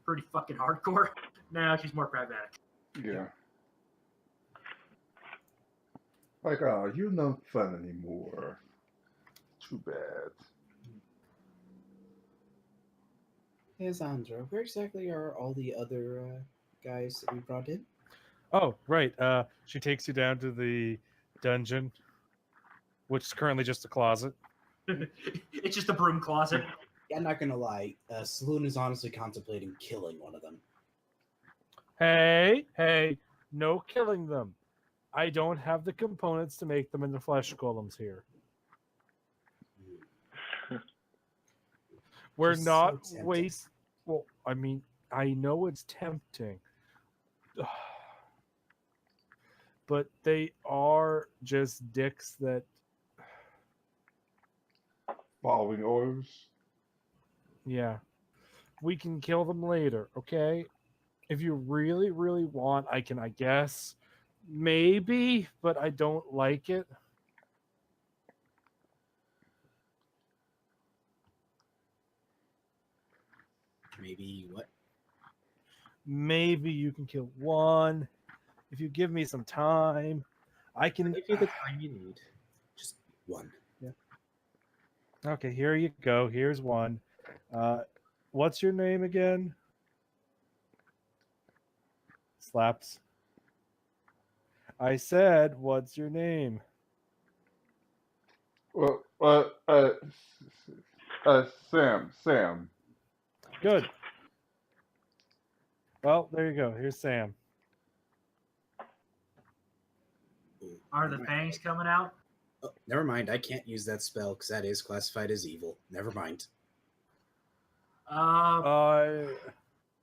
pretty fucking hardcore. Now she's more pragmatic. Yeah. Like, you're not fun anymore. Too bad. Hey, Sandra, where exactly are all the other guys that we brought in? Oh, right. She takes you down to the dungeon, which is currently just a closet. It's just a broom closet. Yeah, I'm not gonna lie. Saloon is honestly contemplating killing one of them. Hey, no killing them. I don't have the components to make them into flesh golems here. We're Just so not tempting. waste. Well, I mean, I know it's tempting. but they are just dicks that, Following orders. yeah, we can kill them later, okay? If you really, really want, I can, I guess, maybe, but I don't like it. Maybe what? Maybe you can kill one if you give me some time. I I'll can. give you the time you need. Just one. Yeah. Okay, here you go. Here's one. Uh, what's your name again? Slaps. I said, what's your name? Well, Sam. Good. Well, there you go. Here's Sam. Ooh, Are never the mind. fangs coming out? Oh, never mind. I can't use that spell because that is classified as evil. Never mind. Uh,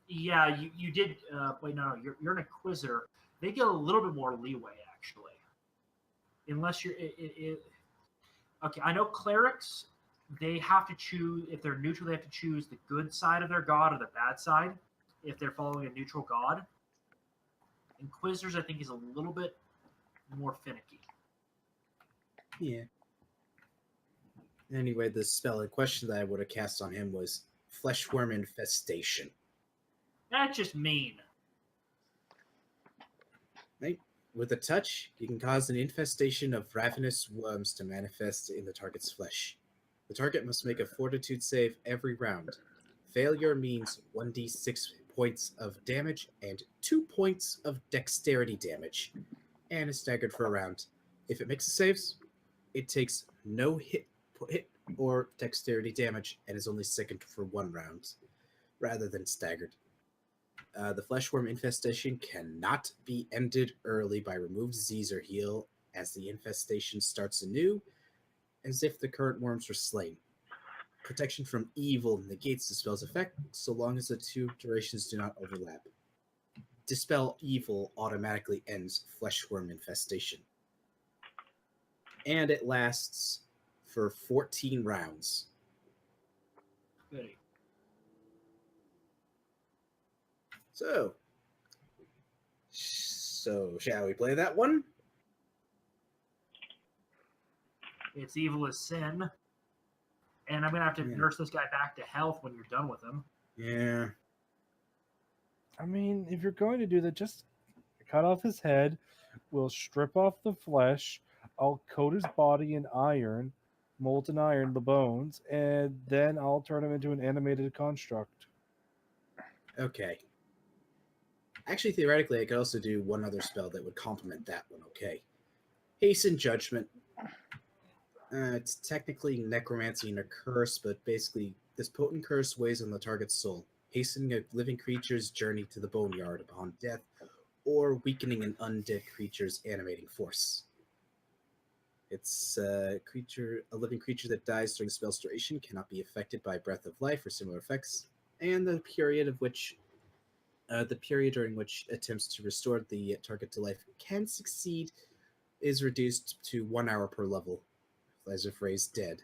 yeah, you did. Wait, no, you're an inquisitor. They get a little bit more leeway, actually, unless you're. Okay, I know clerics. They have to choose if they're neutral. They have to choose the good side of their god or the bad side. If they're following a neutral god, inquisitors, I think, is a little bit more finicky. Yeah. Anyway, the spell in question that I would have cast on him was Fleshworm Infestation. That's just mean. Right? With a touch, you can cause an infestation of ravenous worms to manifest in the target's flesh. The target must make a fortitude save every round. Failure means 1d6 points of damage and 2 points of dexterity damage, and is staggered for a round. If it makes the saves, it takes no hit or dexterity damage and is only sickened for 1 round, rather than staggered. The fleshworm infestation cannot be ended early by remove disease or heal, as the infestation starts anew, as if the current worms were slain. Protection from evil negates the spell's effect, so long as the two durations do not overlap. Dispel evil automatically ends fleshworm infestation. And it lasts for 14 rounds. Goody. So shall we play that one? It's evil as sin, and I'm gonna have to Yeah. nurse this guy back to health when you're done with him. Yeah. I mean, if you're going to do that, just cut off his head. We'll strip off the flesh. I'll coat his body in iron, molten iron, the bones, and then I'll turn him into an animated construct. Okay. Actually, theoretically, I could also do one other spell that would complement that one, okay? Hasten Judgment. It's technically necromancy and a curse, but basically, this potent curse weighs on the target's soul, hastening a living creature's journey to the boneyard upon death, or weakening an undead creature's animating force. It's a living creature that dies during the spell's duration cannot be affected by breath of life or similar effects, and the period during which attempts to restore the target to life can succeed is reduced to 1 hour per level, as if raised dead.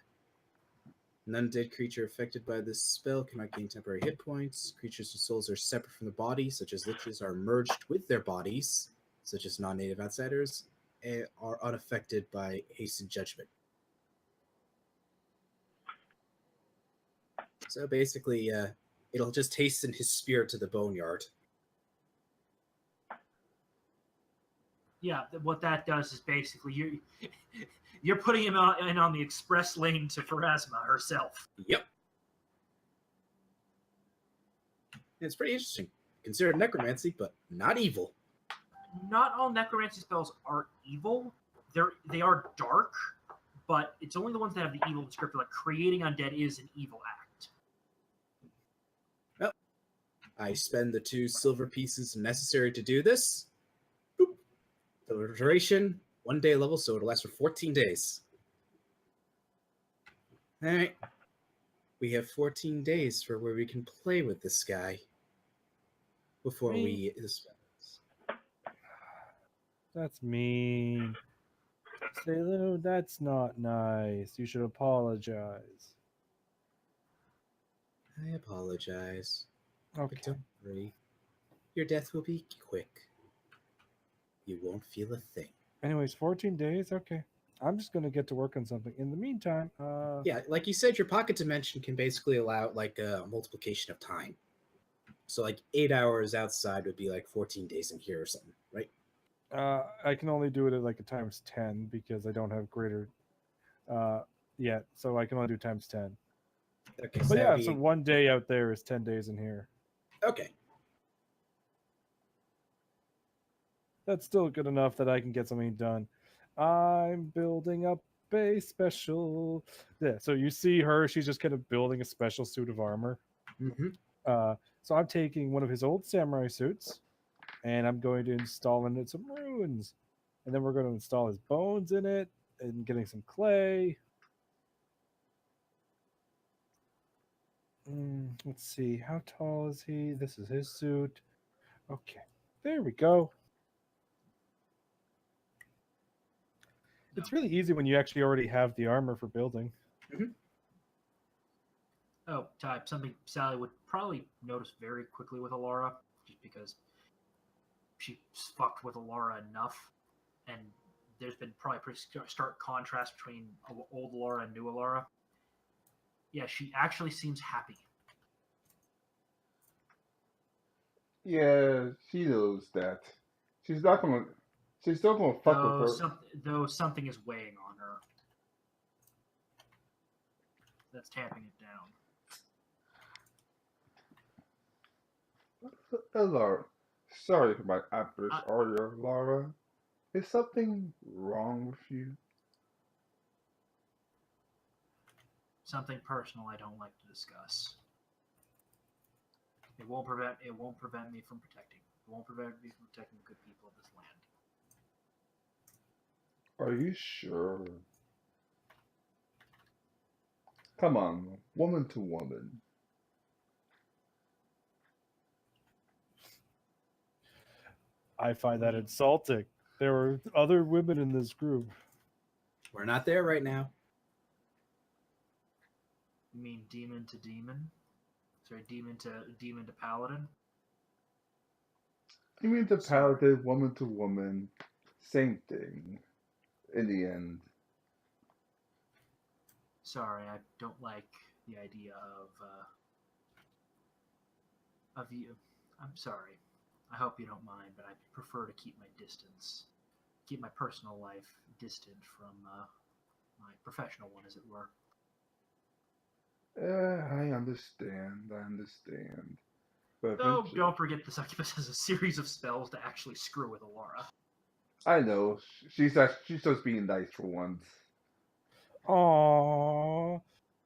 An undead creature affected by this spell cannot gain temporary hit points. Creatures whose souls are separate from the body, such as liches, are merged with their bodies, such as non-native outsiders, and are unaffected by hastened judgment. So basically, it'll just hasten his spirit to the boneyard. Yeah, what that does is basically you're putting him in on the express lane to Pharasma herself. Yep. It's pretty interesting. Considered necromancy, but not evil. Not all necromancy spells are evil. They are dark, but it's only the ones that have the evil descriptor. Like creating undead is an evil act. Well, I spend the 2 silver pieces necessary to do this. Boop. The duration, 1 day level, so it'll last for 14 days. Alright. We have 14 days for where we can play with this guy before we dispense. That's mean. Sailor, that's not nice. You should apologize. I apologize. Okay. But don't worry. Your death will be quick. You won't feel a thing. Anyways, 14 days? Okay. I'm just going to get to work on something. In the meantime, Yeah, like you said, your pocket dimension can basically allow like a multiplication of time. So like 8 hours outside would be like 14 days in here or something, right? I can only do it at like a times 10 because I don't have greater yet. So I can only do times 10. Okay, so But that yeah, would so be 1 day out there is 10 days in here. okay. That's still good enough that I can get something done. I'm building up a special. Yeah, so you see her, she's just kind of building a special suit of armor. Mm-hmm. So I'm taking one of his old samurai suits and I'm going to install in it some runes. And then we're going to install his bones in it and getting some clay. Let's see, how tall is he? This is his suit. Okay, there we go. It's really easy when you actually already have the armor for building. Oh, type something Sally would probably notice very quickly with Alara, just because she fucked with Alara enough, and there's been probably pretty stark contrast between old Alara and new Alara. Yeah, she actually seems happy. Yeah, she knows that. She's not gonna. She's still gonna fuck with her. Though something is weighing on her. That's tamping it down. Laura, sorry for my outburst earlier, Laura. Is something wrong with you? Something personal I don't like to discuss. It won't prevent me from protecting. It won't prevent me from protecting the good people of this land. Are you sure? Come on, woman to woman. I find that insulting. There were other women in this group. We're not there right now. You mean demon to demon? Sorry, demon to paladin? You mean the Sorry. paladin, woman to woman, same thing. In the end. Sorry, I don't like the idea of you. I'm sorry. I hope you don't mind, but I prefer to keep my distance, keep my personal life distant from my professional one, as it were. I understand. I understand. But Though, eventually, don't forget the succubus has a series of spells to actually screw with Alara. I know she's just being nice for once. Aww,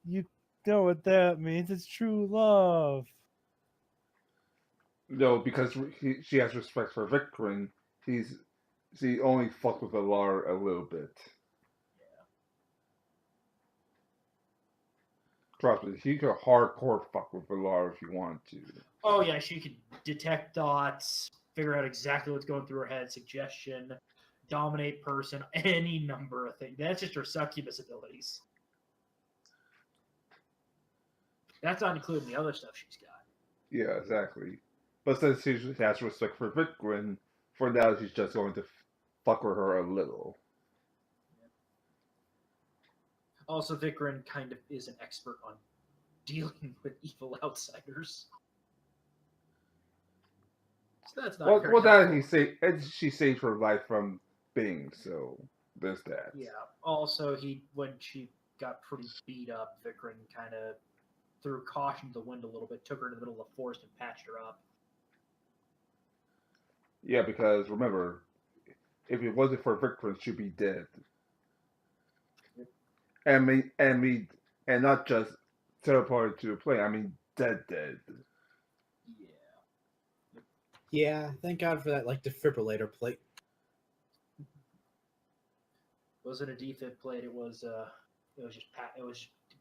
you know what that means. It's true love. No, because she has respect for Vikrin. She only fucked with Alar a little bit. Trust me, she could hardcore fuck with Alar if you want to. Oh yeah, she could detect thoughts, figure out exactly what's going through her head, suggestion, dominate person, any number of things. That's just her succubus abilities. That's not including the other stuff she's got. Yeah, exactly. But since she has respect for Vikrin, for now she's just going to fuck with her a little. Also, Vikrin kind of is an expert on dealing with evil outsiders. So that's not very Well, that helpful. she saved her life from Bing, so there's that. Yeah. Also, when she got pretty beat up, Vikrin kind of threw caution to the wind a little bit, took her to the middle of the forest and patched her up. Yeah, because remember, if it wasn't for Vikrin, she'd be dead. And not just teleported to the plane. I mean, dead. Yeah. Yeah, thank God for that like defibrillator plate. It wasn't a defib plate. It was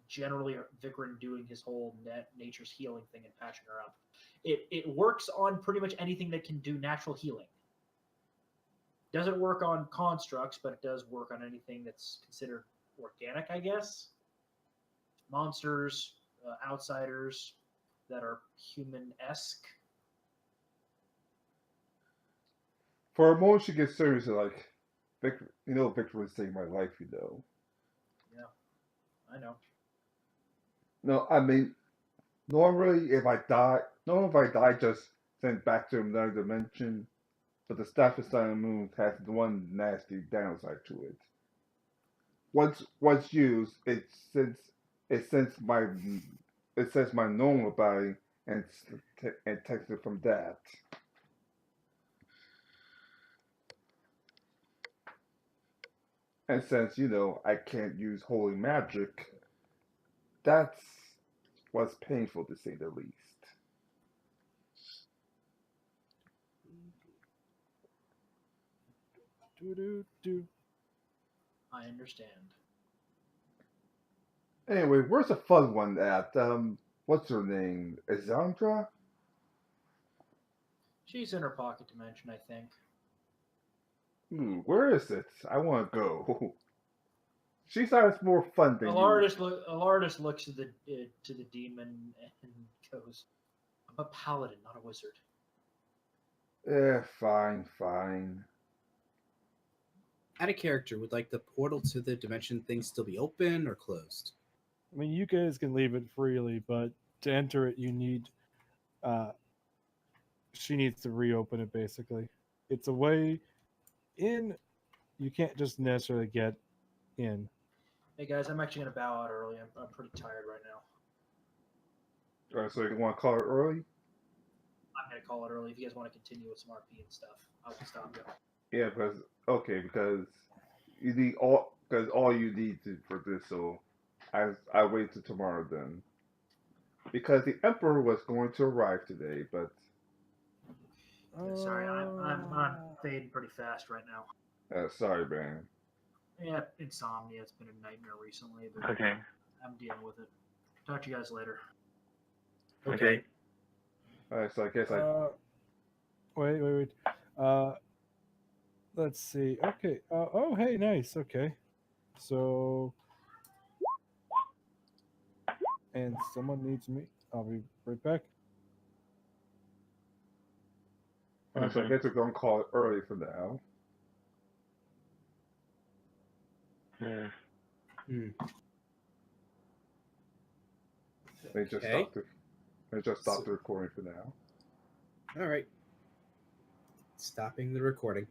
generally Vikrin doing his whole nature's healing thing and patching her up. It works on pretty much anything that can do natural healing. Doesn't work on constructs, but it does work on anything that's considered organic, I guess. Monsters, outsiders that are human-esque. For a moment, she gets serious, like, Victor, Victor would save my life, I know. No, I mean, normally if I die, just sent back to another dimension. But the Staff of Silent Moon has one nasty downside to it. Once used, it sends my it sends my normal body and takes it from that. And since I can't use holy magic, that's was painful to say the least. Do. I understand. Anyway, where's the fun one at? What's her name? Isandra? She's in her pocket dimension, I think. Ooh, where is it? I want to go. She sounds more fun than you. Alardis looks to the demon and goes, "I'm a paladin, not a wizard." Fine. Out of character, would like the portal to the dimension thing still be open or closed? I mean, you guys can leave it freely, but to enter it, you need. She needs to reopen it. Basically, it's a way in. You can't just necessarily get in. Hey guys, I'm actually gonna bow out early. I'm pretty tired right now. Alright, so you want to call it early? I'm gonna call it early. If you guys want to continue with some RP and stuff, I'll stop you. Yeah, because you need all you need for this. So I wait till tomorrow then. Because the Emperor was going to arrive today, but Sorry, I'm fading pretty fast right now. sorry, man. Yeah, insomnia. It's been a nightmare recently, but Okay. I'm dealing with it. Talk to you guys later. Okay. Alright, so I guess Wait. Let's see. Okay. Oh, hey, nice. Okay. So, and someone needs me. I'll be right back. so I guess we're gonna call it early for now. Yeah. They just Okay. stopped the recording for now. All right. Stopping the recording.